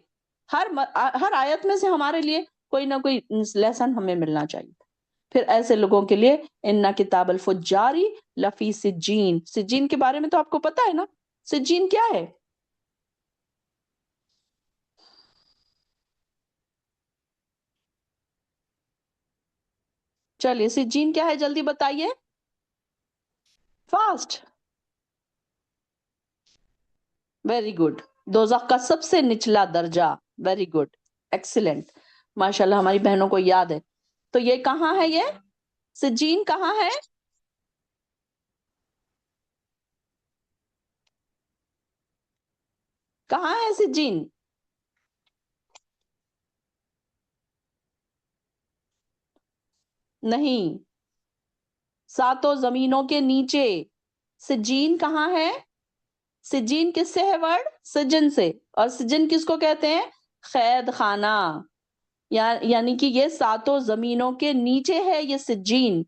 ہر آیت میں سے ہمارے لیے کوئی نہ کوئی لیسن ہمیں ملنا چاہیے۔ پھر ایسے لوگوں کے لیے اِنَّ کتاب الفجاری لفی سجین، سجین کے بارے میں تو آپ کو پتا ہے نا، سجین کیا ہے؟ چلیے سجین کیا ہے جلدی بتائیے، فاسٹ، ویری گڈ، دوزخ کا سب سے نچلا درجہ، ویری گڈ، ایکسیلنٹ، ماشاءاللہ ہماری بہنوں کو یاد ہے۔ تو یہ کہاں ہے؟ یہ سجین کہاں ہے؟ کہاں ہے سجین؟ نہیں، ساتوں زمینوں کے نیچے۔ سجین کہاں ہے؟ سجین کس سے ہے ورڈ؟ سجن سے، اور سجن کس کو کہتے ہیں؟ قید خانہ، یعنی کہ یہ ساتوں زمینوں کے نیچے ہے یہ سجین۔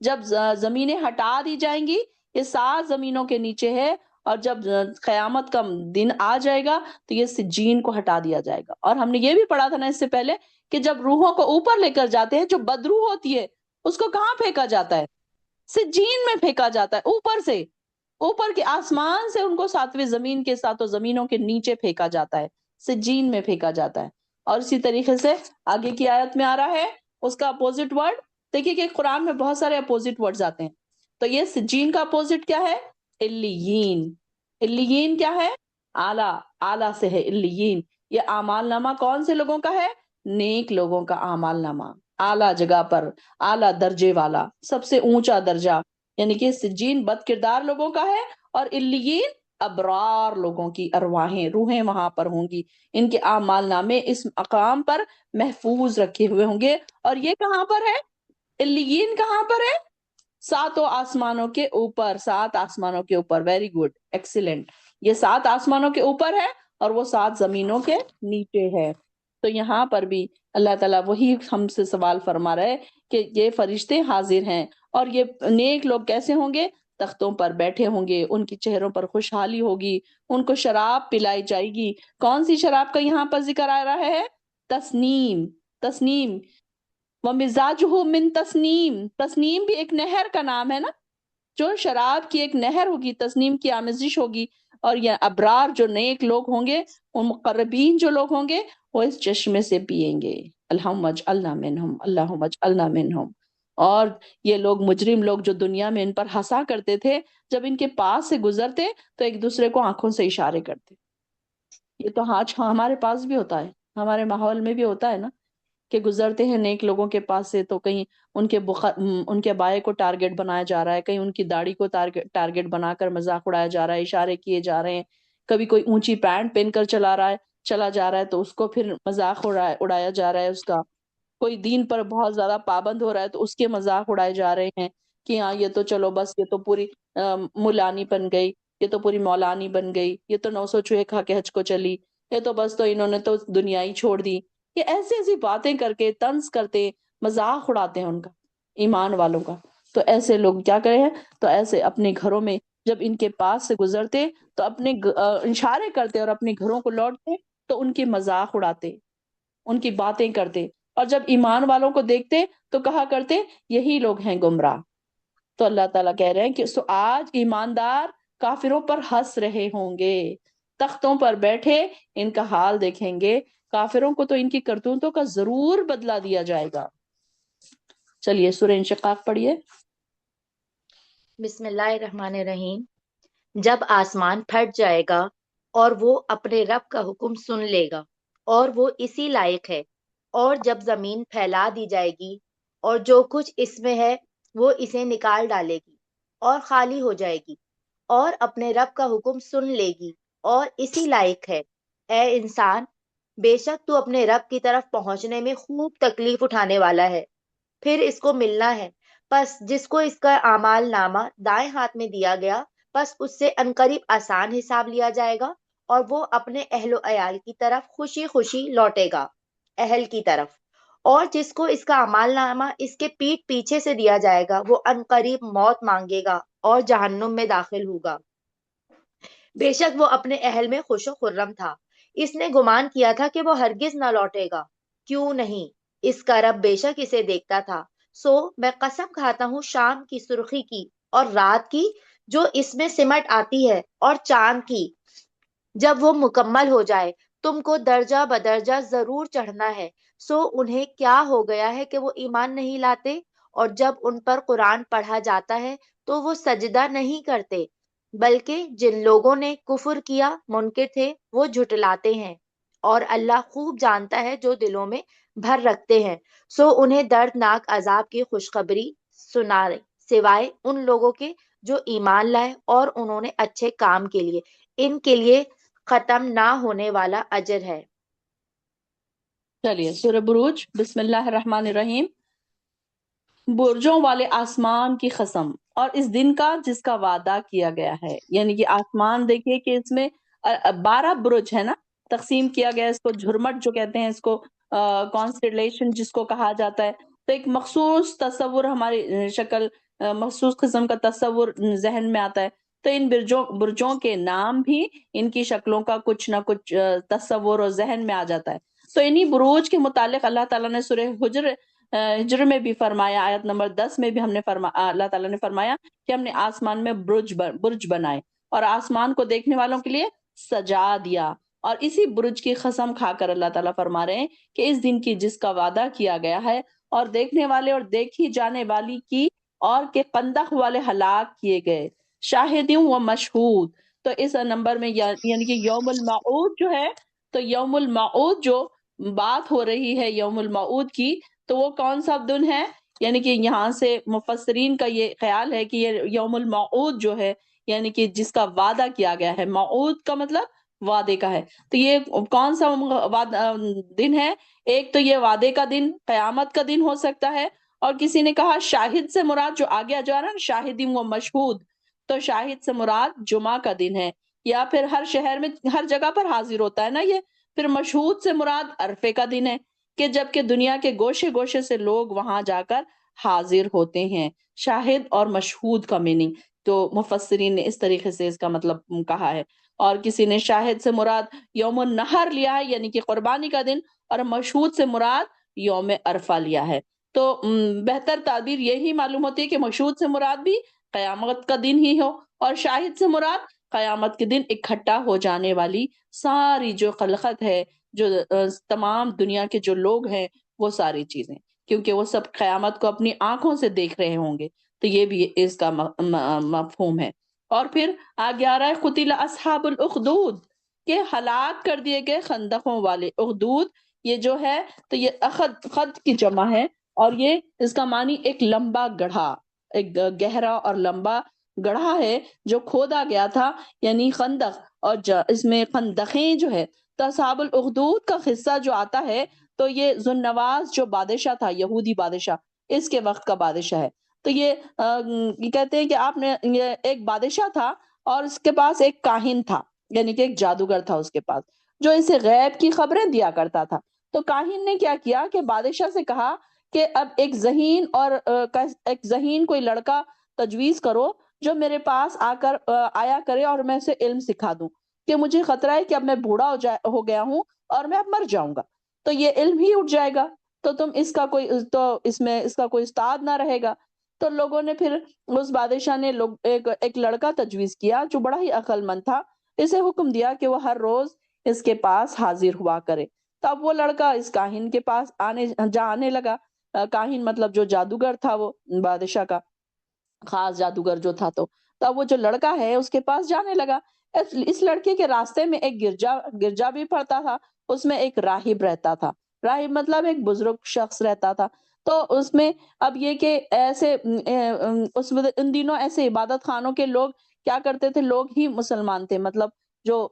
جب زمینیں ہٹا دی جائیں گی، یہ 7 زمینوں کے نیچے ہے، اور جب قیامت کا دن آ جائے گا تو یہ سجین کو ہٹا دیا جائے گا۔ اور ہم نے یہ بھی پڑھا تھا نا اس سے پہلے کہ جب روحوں کو اوپر لے کر جاتے ہیں، جو بدروح ہوتی ہے اس کو کہاں پھینکا جاتا ہے؟ سجین میں پھینکا جاتا ہے، اوپر سے، اوپر کے آسمان سے ان کو 7ویں زمین کے 7 زمینوں کے نیچے پھینکا جاتا ہے، سجین میں پھینکا جاتا ہے۔ اور اسی طریقے سے آگے کی آیت میں آ رہا ہے اس کا اپوزٹ ورڈ، دیکھیے کہ قرآن میں بہت سارے اپوزٹ ورڈز آتے ہیں۔ تو یہ سجین کا اپوزٹ کیا ہے؟ علیین۔ علیین کیا ہے؟ اعلیٰ، اعلیٰ سے ہے علیین۔ یہ اعمال نامہ کون سے لوگوں کا ہے؟ نیک لوگوں کا اعمال نامہ، اعلیٰ جگہ پر، اعلیٰ درجے والا، سب سے اونچا درجہ، یعنی کہ سجین بد کردار لوگوں کا ہے، اور علیین ابرار لوگوں کی ارواحیں، روحیں وہاں پر ہوں گی، ان کے اعمال نامے اس مقام پر محفوظ رکھے ہوئے ہوں گے۔ اور یہ کہاں پر ہے؟ علیین کہاں پر ہے؟ 7 آسمانوں کے اوپر، 7 آسمانوں کے اوپر، ویری گڈ، ایکسیلنٹ۔ یہ 7 آسمانوں کے اوپر ہے اور وہ 7 زمینوں کے نیچے ہے۔ تو یہاں پر بھی اللہ تعالیٰ وہی ہم سے سوال فرما رہے کہ یہ فرشتے حاضر ہیں، اور یہ نیک لوگ کیسے ہوں گے؟ تختوں پر بیٹھے ہوں گے، ان کی چہروں پر خوشحالی ہوگی، ان کو شراب پلائی جائے گی۔ کون سی شراب کا یہاں پر ذکر آ رہا ہے؟ تسنیم، تسنیم، وَمِزَاجُهُ مِن تسنیم، تسنیم بھی ایک نہر کا نام ہے نا، جو شراب کی ایک نہر ہوگی، تسنیم کی آمیزش ہوگی۔ اور یہ ابرار جو نیک لوگ ہوں گے، وہ مقربین جو لوگ ہوں گے، وہ اس چشمے سے پیئیں گے۔ اللہم اجعلنا منہم، اللہم اجعلنا منہم۔ اور یہ لوگ، مجرم لوگ جو دنیا میں ان پر ہنسا کرتے تھے، جب ان کے پاس سے گزرتے تو ایک دوسرے کو آنکھوں سے اشارے کرتے۔ یہ تو آج ہمارے پاس بھی ہوتا ہے، ہمارے ماحول میں بھی ہوتا ہے نا، کہ گزرتے ہیں نیک لوگوں کے پاس سے تو کہیں ان کے بائے کو ٹارگٹ بنایا جا رہا ہے، کہیں ان کی داڑھی کو ٹارگٹ بنا کر مذاق اڑایا جا رہا ہے، اشارے کیے جا رہے ہیں، کبھی کوئی اونچی پینٹ پہن کر چلا جا رہا ہے تو اس کو پھر مذاق اڑایا جا رہا ہے اس کا، کوئی دین پر بہت زیادہ پابند ہو رہا ہے تو اس کے مذاق اڑائے جا رہے ہیں کہ ہاں یہ تو چلو بس، یہ تو پوری مولانی بن گئی، یہ تو پوری مولانی بن گئی، یہ تو 900 چوہے کھا کے حج کو چلی، یہ تو بس، تو انہوں نے تو دنیا ہی چھوڑ دی۔ یہ ایسی ایسی باتیں کر کے طنز کرتے، مذاق اڑاتے ہیں ان کا، ایمان والوں کا۔ تو ایسے لوگ کیا کرے ہیں؟ تو ایسے اپنے گھروں میں جب ان کے پاس سے گزرتے تو اپنے اشارے کرتے، اور اپنے گھروں کو لوٹتے تو ان کے مذاق اڑاتے، ان کی باتیں کرتے، اور جب ایمان والوں کو دیکھتے تو کہا کرتے یہی لوگ ہیں گمراہ۔ تو اللہ تعالیٰ کہہ رہے ہیں کہ آج ایماندار کافروں پر ہنس رہے ہوں گے، تختوں پر بیٹھے ان کا حال دیکھیں گے۔ کافروں کو تو ان کی کرتوتوں کا ضرور بدلہ دیا جائے گا۔ چلیے سورہ انشقاق پڑھیے۔ بسم اللہ الرحمن الرحیم۔ جب آسمان پھٹ جائے گا اور وہ اپنے رب کا حکم سن لے گا اور وہ اسی لائق ہے، اور جب زمین پھیلا دی جائے گی اور جو کچھ اس میں ہے وہ اسے نکال ڈالے گی، اور خالی ہو جائے گی اور اپنے رب کا حکم سن لے گی اور اسی لائق ہے۔ اے انسان، بے شک تو اپنے رب کی طرف پہنچنے میں خوب تکلیف اٹھانے والا ہے، پھر اس کو ملنا ہے۔ پس جس کو اس کا اعمال نامہ دائیں ہاتھ میں دیا گیا، پس اس سے عنقریب آسان حساب لیا جائے گا اور وہ اپنے اہل و عیال کی طرف خوشی خوشی لوٹے گا، اہل کی طرف۔ اور جس کو اس کا اعمال نامہ اس کے پیٹھ پیچھے سے دیا جائے گا، وہ عنقریب موت مانگے گا اور جہنم میں داخل ہوگا۔ بے شک وہ اپنے اہل میں خوش و خرم تھا، اس نے گمان کیا تھا کہ وہ ہرگز نہ لوٹے گا، کیوں نہیں، اس کا رب بے شک اسے دیکھتا تھا۔ سو میں قسم کھاتا ہوں شام کی سرخی کی اور رات کی جو اس میں سمٹ آتی ہے، اور چاند کی جب وہ مکمل ہو جائے۔ تم کو درجہ بدرجہ ضرور چڑھنا ہے۔ سو انہیں کیا ہو گیا ہے کہ وہ ایمان نہیں لاتے، اور جب ان پر قرآن پڑھا جاتا ہے تو وہ سجدہ نہیں کرتے، بلکہ جن لوگوں نے کفر کیا منکر تھے وہ جھٹلاتے ہیں، اور اللہ خوب جانتا ہے جو دلوں میں بھر رکھتے ہیں۔ سو انہیں دردناک عذاب کی خوشخبری سنائے، سوائے ان لوگوں کے جو ایمان لائے اور انہوں نے اچھے کام کے لیے، ان کے لیے ختم نہ ہونے والا اجر ہے۔ چلیے سورہ بروج، بسم اللہ الرحمن الرحیم۔ برجوں والے آسمان کی قسم اور اس دن کا جس کا وعدہ کیا گیا ہے، یعنی کہ آسمان دیکھیے کہ اس میں 12 برج ہے نا، تقسیم کیا گیا، اس کو جھرمٹ جو کہتے ہیں، اس کو کانسٹیلیشن جس کو کہا جاتا ہے۔ تو ایک مخصوص تصور، ہماری شکل مخصوص قسم کا تصور ذہن میں آتا ہے۔ تو ان برجوں کے نام بھی ان کی شکلوں کا کچھ نہ کچھ تصور اور ذہن میں آ جاتا ہے۔ تو انہی بروج کے متعلق اللہ تعالیٰ نے سورہ ہجر میں بھی فرمایا، آیت نمبر 10 میں بھی اللہ تعالیٰ نے فرمایا کہ ہم نے آسمان میں برج بنائے اور آسمان کو دیکھنے والوں کے لیے سجا دیا۔ اور اسی برج کی قسم کھا کر اللہ تعالیٰ فرما رہے ہیں کہ اس دن کی جس کا وعدہ کیا گیا ہے، اور دیکھنے والے اور دیکھی جانے والی کی، اور کہ قندق والے ہلاک کیے گئے، شاہدوں و مشہود۔ تو اس نمبر میں یعنی کہ یوم الموعود جو ہے، تو یوم الموعود جو بات ہو رہی ہے یوم الموعود کی، تو وہ کون سا دن ہے؟ یعنی کہ یہاں سے مفسرین کا یہ خیال ہے کہ یہ یوم الموعود جو ہے، یعنی کہ جس کا وعدہ کیا گیا ہے، موعود کا مطلب وعدے کا ہے۔ تو یہ کون سا دن ہے؟ ایک تو یہ وعدے کا دن، قیامت کا دن ہو سکتا ہے، اور کسی نے کہا شاہد سے مراد جو آگے جا رہا ہے نا، شاہدین و مشہود، تو شاہد سے مراد جمعہ کا دن ہے، یا پھر ہر شہر میں ہر جگہ پر حاضر ہوتا ہے نا یہ۔ پھر مشہود سے مراد عرفے کا دن ہے، کہ جب کہ دنیا کے گوشے گوشے سے لوگ وہاں جا کر حاضر ہوتے ہیں۔ شاہد اور مشہود کا میننگ تو مفسرین نے اس طریقے سے اس کا مطلب کہا ہے۔ اور کسی نے شاہد سے مراد یوم النحر لیا ہے، یعنی کہ قربانی کا دن، اور مشہود سے مراد یوم عرفہ لیا ہے۔ تو بہتر تعبیر یہی معلوم ہوتی ہے کہ مشہود سے مراد بھی قیامت کا دن ہی ہو، اور شاہد سے مراد قیامت کے دن اکٹھا ہو جانے والی ساری جو خلقت ہے، جو تمام دنیا کے جو لوگ ہیں، وہ ساری چیزیں، کیونکہ وہ سب قیامت کو اپنی آنکھوں سے دیکھ رہے ہوں گے۔ تو یہ بھی اس کا مفہوم ہے۔ اور پھر آگے آ رہا ہے قتل اصحاب الاخدود، کہ ہلاک کر دیے گئے خندقوں والے۔ اخدود یہ جو ہے، تو یہ خد کی جمع ہے، اور یہ اس کا معنی ایک لمبا گڑھا، ایک گہرا اور لمبا گڑھا ہے جو کھودا گیا تھا، یعنی خندق۔ اور اس میں خندقیں جو ہے، تو اصحاب الاخدود کا قصہ جو آتا ہے، تو یہ ذوالنواس جو بادشاہ تھا، یہودی بادشاہ، اس کے وقت کا بادشاہ ہے۔ تو یہ کہتے ہیں کہ آپ نے، یہ ایک بادشاہ تھا اور اس کے پاس ایک کاہن تھا، یعنی کہ ایک جادوگر تھا اس کے پاس، جو اسے غیب کی خبریں دیا کرتا تھا۔ تو کاہن نے کیا کیا کہ بادشاہ سے کہا کہ اب ایک ذہین کوئی لڑکا تجویز کرو جو میرے پاس آیا کرے اور میں اسے علم سکھا دوں، کہ مجھے خطرہ ہے کہ اب میں بوڑھا ہو گیا ہوں اور میں اب مر جاؤں گا، تو یہ علم ہی اٹھ جائے گا، تو تم اس کا کوئی استاد نہ رہے گا۔ تو لوگوں نے پھر، اس بادشاہ نے ایک لڑکا تجویز کیا جو بڑا ہی عقل مند تھا، اسے حکم دیا کہ وہ ہر روز اس کے پاس حاضر ہوا کرے۔ تب وہ لڑکا اس کاہن کے پاس آنے لگا۔ کاہن مطلب جو جادوگر تھا، وہ بادشاہ کا خاص جادوگر جو تھا، تو تب وہ جو لڑکا ہے اس کے پاس جانے لگا۔ اس لڑکے کے راستے میں ایک گرجا بھی پڑتا تھا، اس میں ایک راہب رہتا تھا۔ راہب مطلب ایک بزرگ شخص رہتا تھا۔ تو اس میں اب یہ کہ ایسے اس ان دنوں ایسے عبادت خانوں کے لوگ کیا کرتے تھے، لوگ ہی مسلمان تھے، مطلب جو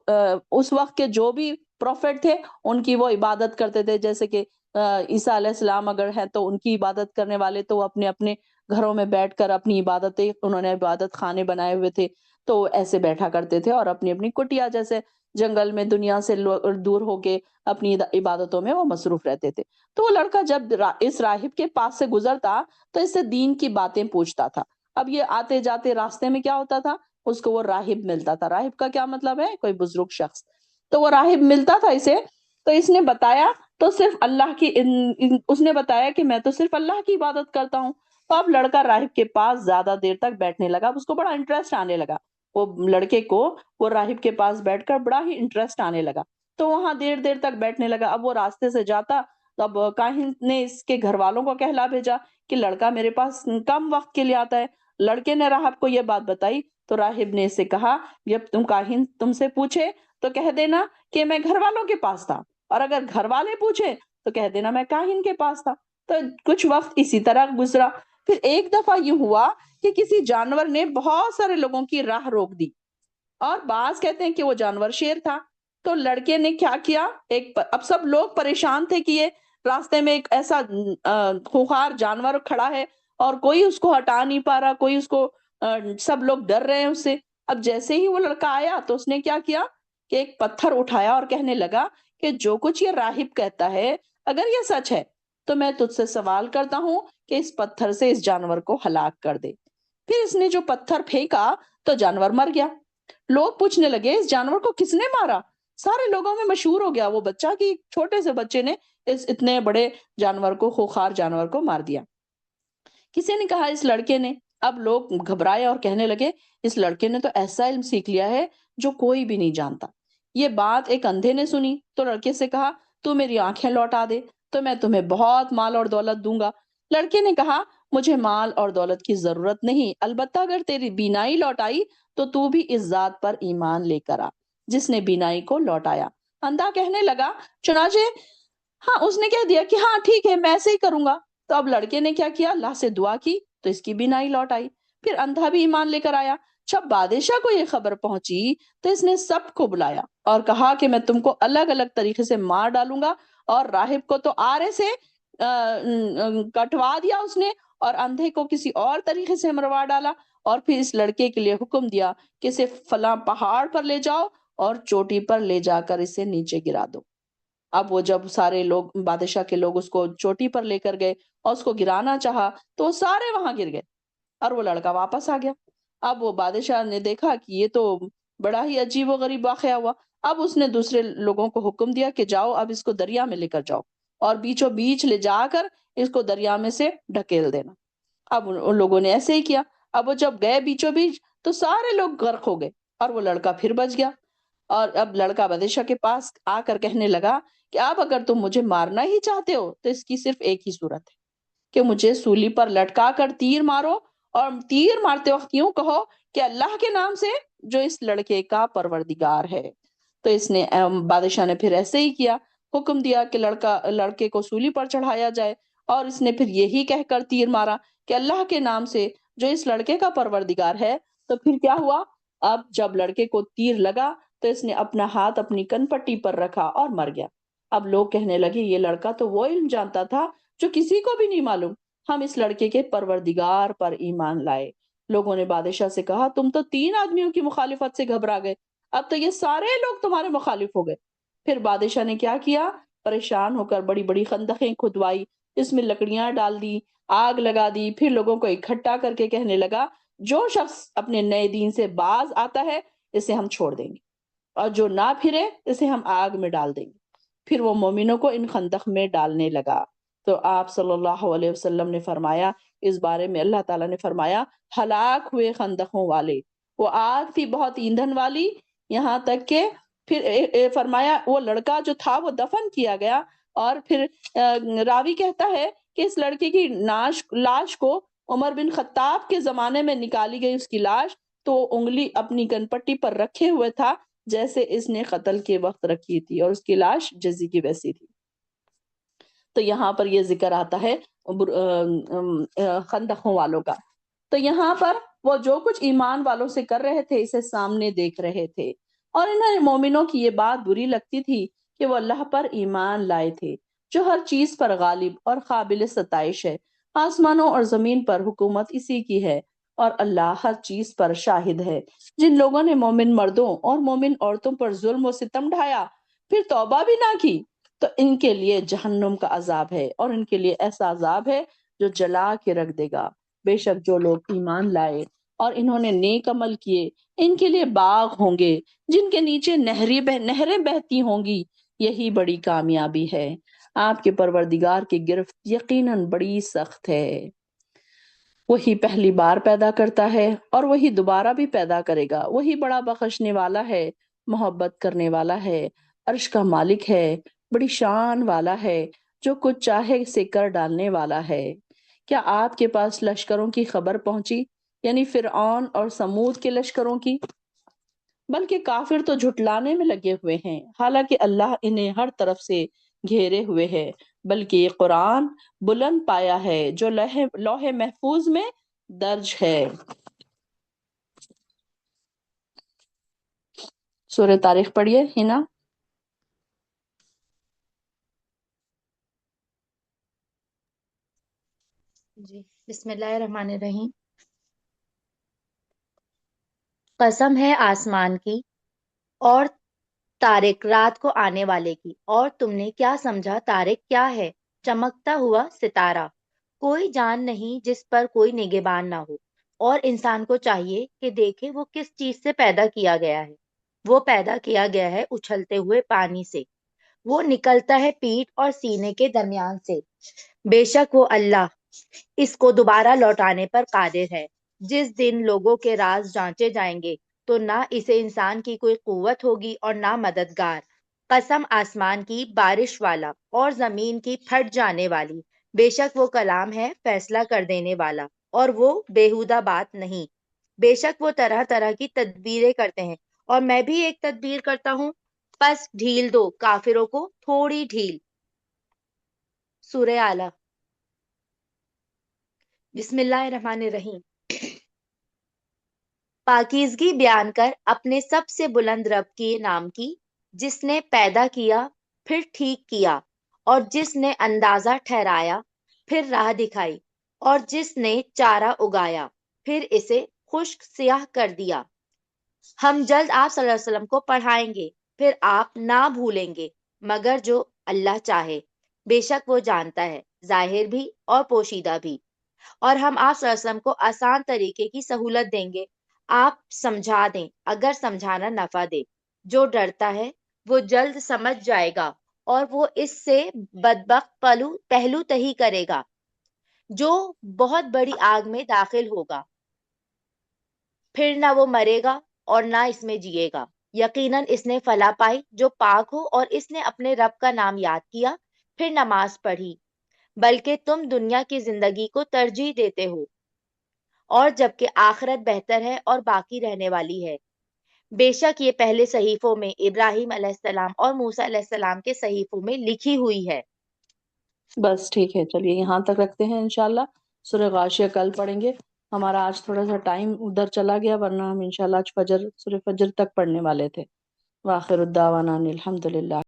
اس وقت کے جو بھی پروفٹ تھے ان کی وہ عبادت کرتے تھے، جیسے کہ عیسیٰ علیہ السلام اگر ہے تو ان کی عبادت کرنے والے تو اپنے اپنے گھروں میں بیٹھ کر اپنی عبادتیں، انہوں نے عبادت خانے بنائے ہوئے تھے، تو ایسے بیٹھا کرتے تھے اور اپنی اپنی کٹیا جیسے جنگل میں دنیا سے دور ہو کے اپنی عبادتوں میں وہ مصروف رہتے تھے۔ تو وہ لڑکا جب اس راہب کے پاس سے گزرتا تو اس سے دین کی باتیں پوچھتا تھا۔ اب یہ آتے جاتے راستے میں کیا ہوتا تھا، اس کو وہ راہب ملتا تھا۔ راہب کا کیا مطلب ہے، کوئی بزرگ شخص۔ تو وہ راہب ملتا تھا اسے، تو اس نے بتایا تو صرف اللہ کی اس نے بتایا کہ میں تو صرف اللہ کی عبادت کرتا ہوں۔ تو اب لڑکا راہب کے پاس زیادہ دیر تک بیٹھنے لگا، اس کو بڑا انٹرسٹ آنے لگا، وہ لڑکے کو وہ راہب کے پاس بیٹھ کر بڑا ہی انٹرسٹ آنے لگا، تو وہاں دیر دیر تک بیٹھنے لگا۔ اب وہ راستے سے جاتا، تب کاہن نے اس کے گھر والوں کو کہلا بھیجا کہ لڑکا میرے پاس کم وقت کے لیے آتا ہے۔ لڑکے نے راہب کو یہ بات بتائی تو راہب نے اسے کہا جب کاہن تم سے پوچھے تو کہہ دینا کہ میں گھر والوں کے پاس تھا، اور اگر گھر والے پوچھے تو کہہ دینا میں کاہن کے پاس تھا۔ تو کچھ وقت اسی طرح گزرا۔ پھر ایک دفعہ یہ ہوا کہ کسی جانور نے بہت سارے لوگوں کی راہ روک دی، اور بعض کہتے ہیں کہ وہ جانور شیر تھا۔ تو لڑکے نے کیا کیا، اب سب لوگ پریشان تھے کہ یہ راستے میں ایک ایسا خوخار جانور کھڑا ہے اور کوئی اس کو ہٹا نہیں پا رہا، کوئی اس کو سب لوگ ڈر رہے ہیں اس سے۔ اب جیسے ہی وہ لڑکا آیا تو اس نے کیا کیا کہ ایک پتھر اٹھایا اور کہنے لگا کہ جو کچھ یہ راہب کہتا ہے اگر یہ سچ ہے تو میں تجھ سے سوال کرتا ہوں کہ اس پتھر سے اس جانور کو ہلاک کر دے۔ پھر اس نے جو پتھر پھینکا تو جانور مر گیا۔ لوگ پوچھنے لگے اس جانور کو کس نے مارا؟ سارے لوگوں میں مشہور ہو گیا وہ بچہ کہ چھوٹے سے بچے نے اس اتنے بڑے جانور کو، خوخار جانور کو مار دیا۔ کسی نے کہا اس لڑکے نے۔ اب لوگ گھبرائے اور کہنے لگے اس لڑکے نے تو ایسا علم سیکھ لیا ہے جو کوئی بھی نہیں جانتا۔ یہ بات ایک اندھے نے سنی تو لڑکے سے کہا تو میری آنکھیں لوٹا دے تو میں تمہیں بہت مال اور دولت دوں گا۔ لڑکے نے کہا مجھے مال اور دولت کی ضرورت نہیں، البتہ اگر تیری بینائی لوٹائی تو بھی اس ذات پر ایمان لے کر آ جس نے بینائی کو لوٹایا۔ اندھا کہنے لگا چنانچہ ہاں، اس نے کہہ دیا کہ ہاں ٹھیک ہے میں ایسے ہی کروں گا۔ تو اب لڑکے نے کیا کیا، اللہ سے دعا کی تو اس کی بینائی لوٹ آئی۔ پھر اندھا بھی ایمان لے کر آیا۔ جب بادشاہ کو یہ خبر پہنچی تو اس نے سب کو بلایا اور کہا کہ میں تم کو الگ الگ طریقے سے مار ڈالوں گا، اور راہب کو تو آرے سے کٹوا دیا اس نے، اور اندھے کو کسی اور طریقے سے مروا ڈالا، اور پھر اس لڑکے کے لیے حکم دیا کہ اسے فلاں پہاڑ پر لے جاؤ اور چوٹی پر لے جا کر اسے نیچے گرا دو۔ اب وہ جب سارے لوگ، بادشاہ کے لوگ اس کو چوٹی پر لے کر گئے اور اس کو گرانا چاہا تو وہ سارے وہاں گر گئے اور وہ لڑکا واپس آ گیا۔ اب وہ بادشاہ نے دیکھا کہ یہ تو بڑا ہی عجیب و غریب واقعہ ہوا۔ اب اس نے دوسرے لوگوں کو حکم دیا کہ جاؤ اب اس کو دریا میں لے کر جاؤ اور بیچوں بیچ لے جا کر اس کو دریا میں سے ڈھکیل دینا۔ اب ان لوگوں نے ایسے ہی کیا۔ اب وہ جب گئے بیچوں بیچ تو سارے لوگ غرق ہو گئے اور وہ لڑکا پھر بچ گیا۔ اور اب لڑکا بادشاہ کے پاس آ کر کہنے لگا کہ اب اگر تم مجھے مارنا ہی چاہتے ہو تو اس کی صرف ایک ہی صورت ہے کہ مجھے سولی پر لٹکا کر تیر مارو، اور تیر مارتے وقت یوں کہو کہ اللہ کے نام سے جو اس لڑکے کا پروردگار ہے۔ تو اس نے بادشاہ نے پھر ایسے ہی کیا، حکم دیا کہ لڑکے کو سولی پر چڑھایا جائے، اور اس نے پھر یہی کہہ کر تیر مارا کہ اللہ کے نام سے جو اس لڑکے کا پروردگار ہے۔ تو پھر کیا ہوا، اب جب لڑکے کو تیر لگا تو اس نے اپنا ہاتھ اپنی کن پٹی پر رکھا اور مر گیا۔ اب لوگ کہنے لگے یہ لڑکا تو وہ علم جانتا تھا جو کسی کو بھی نہیں معلوم، ہم اس لڑکے کے پروردگار پر ایمان لائے۔ لوگوں نے بادشاہ سے کہا تم تو 3 آدمیوں کی مخالفت سے گھبرا گئے، اب تو یہ سارے لوگ تمہارے مخالف ہو گئے۔ پھر بادشاہ نے کیا کیا، پریشان ہو کر بڑی بڑی خندقیں کھدوائی، اس میں لکڑیاں ڈال دی، آگ لگا دی، پھر لوگوں کو اکٹھا کر کے کہنے لگا جو شخص اپنے نئے دین سے باز آتا ہے اسے ہم چھوڑ دیں گے، اور جو نہ پھرے اسے ہم آگ میں ڈال دیں گے۔ پھر وہ مومنوں کو ان خندق میں ڈالنے لگا۔ تو آپ صلی اللہ علیہ وسلم نے فرمایا اس بارے میں، اللہ تعالیٰ نے فرمایا ہلاک ہوئے خندقوں والے، وہ آگ تھی بہت ایندھن والی، یہاں تک کہ پھر فرمایا وہ لڑکا جو تھا وہ دفن کیا گیا، اور پھر راوی کہتا ہے کہ اس لڑکے کی لاش کو عمر بن خطاب کے زمانے میں نکالی گئی، اس کی لاش تو انگلی اپنی کن پٹی پر رکھے ہوئے تھا جیسے اس نے قتل کے وقت رکھی تھی، اور اس کی لاش جزی کی ویسی تھی۔ تو یہاں پر یہ ذکر آتا ہے خندقوں والوں کا۔ تو یہاں پر وہ جو کچھ ایمان والوں سے کر رہے تھے اسے سامنے دیکھ رہے تھے، اور انہیں مومنوں کی یہ بات بری لگتی تھی کہ وہ اللہ پر ایمان لائے تھے جو ہر چیز پر غالب اور قابل ستائش ہے۔ آسمانوں اور زمین پر حکومت اسی کی ہے، اور اللہ ہر چیز پر شاہد ہے۔ جن لوگوں نے مومن مردوں اور مومن عورتوں پر ظلم و ستم ڈھایا پھر توبہ بھی نہ کی، تو ان کے لیے جہنم کا عذاب ہے، اور ان کے لیے ایسا عذاب ہے جو جلا کے رکھ دے گا۔ بے شک جو لوگ ایمان لائے اور انہوں نے نیک عمل کیے، ان کے لیے باغ ہوں گے جن کے نیچے نہریں بہتی ہوں گی، یہی بڑی کامیابی ہے۔ آپ کے پروردگار کی گرفت یقیناً بڑی سخت ہے۔ وہی پہلی بار پیدا کرتا ہے اور وہی دوبارہ بھی پیدا کرے گا۔ وہی بڑا بخشنے والا ہے، محبت کرنے والا ہے، عرش کا مالک ہے، بڑی شان والا ہے، جو کچھ چاہے سے کر ڈالنے والا ہے۔ کیا آپ کے پاس لشکروں کی خبر پہنچی، یعنی فرعون اور سمود کے لشکروں کی؟ بلکہ کافر تو جھٹلانے میں لگے ہوئے ہیں، حالانکہ اللہ انہیں ہر طرف سے گھیرے ہوئے ہے۔ بلکہ یہ قرآن بلند پایا ہے جو لوح محفوظ میں درج ہے۔ سورہ تاریخ پڑھیے ہنا۔ جی، بسم اللہ الرحمن الرحیم۔ قسم ہے آسمان کی اور طارق رات کو آنے والے کی، اور تم نے کیا سمجھا طارق کیا ہے؟ چمکتا ہوا ستارہ۔ کوئی جان نہیں جس پر کوئی نگہبان نہ ہو، اور انسان کو چاہیے کہ دیکھے وہ کس چیز سے پیدا کیا گیا ہے۔ وہ پیدا کیا گیا ہے اچھلتے ہوئے پانی سے، وہ نکلتا ہے پیٹھ اور سینے کے درمیان سے۔ بے شک وہ اللہ اس کو دوبارہ لوٹانے پر قادر ہے۔ جس دن لوگوں کے راز جانچے جائیں گے تو نہ اسے انسان کی کوئی قوت ہوگی اور نہ مددگار۔ قسم آسمان کی بارش والا اور زمین کی پھٹ جانے والی، بے شک وہ کلام ہے فیصلہ کر دینے والا، اور وہ بیہودہ بات نہیں۔ بے شک وہ طرح طرح کی تدبیریں کرتے ہیں، اور میں بھی ایک تدبیر کرتا ہوں، پس ڈھیل دو کافروں کو تھوڑی ڈھیل۔ سورہ اعلیٰ۔ بسم اللہ الرحمن الرحیم۔ پاکیزگی بیان کر اپنے سب سے بلند رب کے نام کی، جس نے پیدا کیا پھر ٹھیک کیا، اور جس نے اندازہ ٹھہرایا پھر راہ دکھائی، اور جس نے چارہ اگایا پھر اسے خشک سیاہ کر دیا۔ ہم جلد آپ صلی اللہ علیہ وسلم کو پڑھائیں گے، پھر آپ نہ بھولیں گے مگر جو اللہ چاہے۔ بے شک وہ جانتا ہے ظاہر بھی اور پوشیدہ بھی، اور ہم آپ صلی اللہ علیہ وسلم کو آسان طریقے کی سہولت دیں گے۔ آپ سمجھا دیں اگر سمجھانا نفع دے۔ جو ڈرتا ہے وہ جلد سمجھ جائے گا، اور وہ اس سے بدبخت پہلو تہی کرے گا جو بہت بڑی آگ میں داخل ہوگا، پھر نہ وہ مرے گا اور نہ اس میں جیے گا۔ یقیناً اس نے فلاح پائی جو پاک ہو، اور اس نے اپنے رب کا نام یاد کیا پھر نماز پڑھی۔ بلکہ تم دنیا کی زندگی کو ترجیح دیتے ہو، اور جبکہ آخرت بہتر ہے اور باقی رہنے والی ہے۔ بے شک یہ پہلے صحیفوں میں ابراہیم علیہ السلام اور موسیٰ علیہ السلام کے صحیفوں میں لکھی ہوئی ہے۔ بس ٹھیک ہے، چلیے یہاں تک رکھتے ہیں انشاءاللہ۔ سورہ غاشیہ کل پڑھیں گے۔ ہمارا آج تھوڑا سا ٹائم ادھر چلا گیا، ورنہ ہم انشاءاللہ آج سورہ فجر تک پڑھنے والے تھے۔ وآخر الدعوانا ان الحمدللہ۔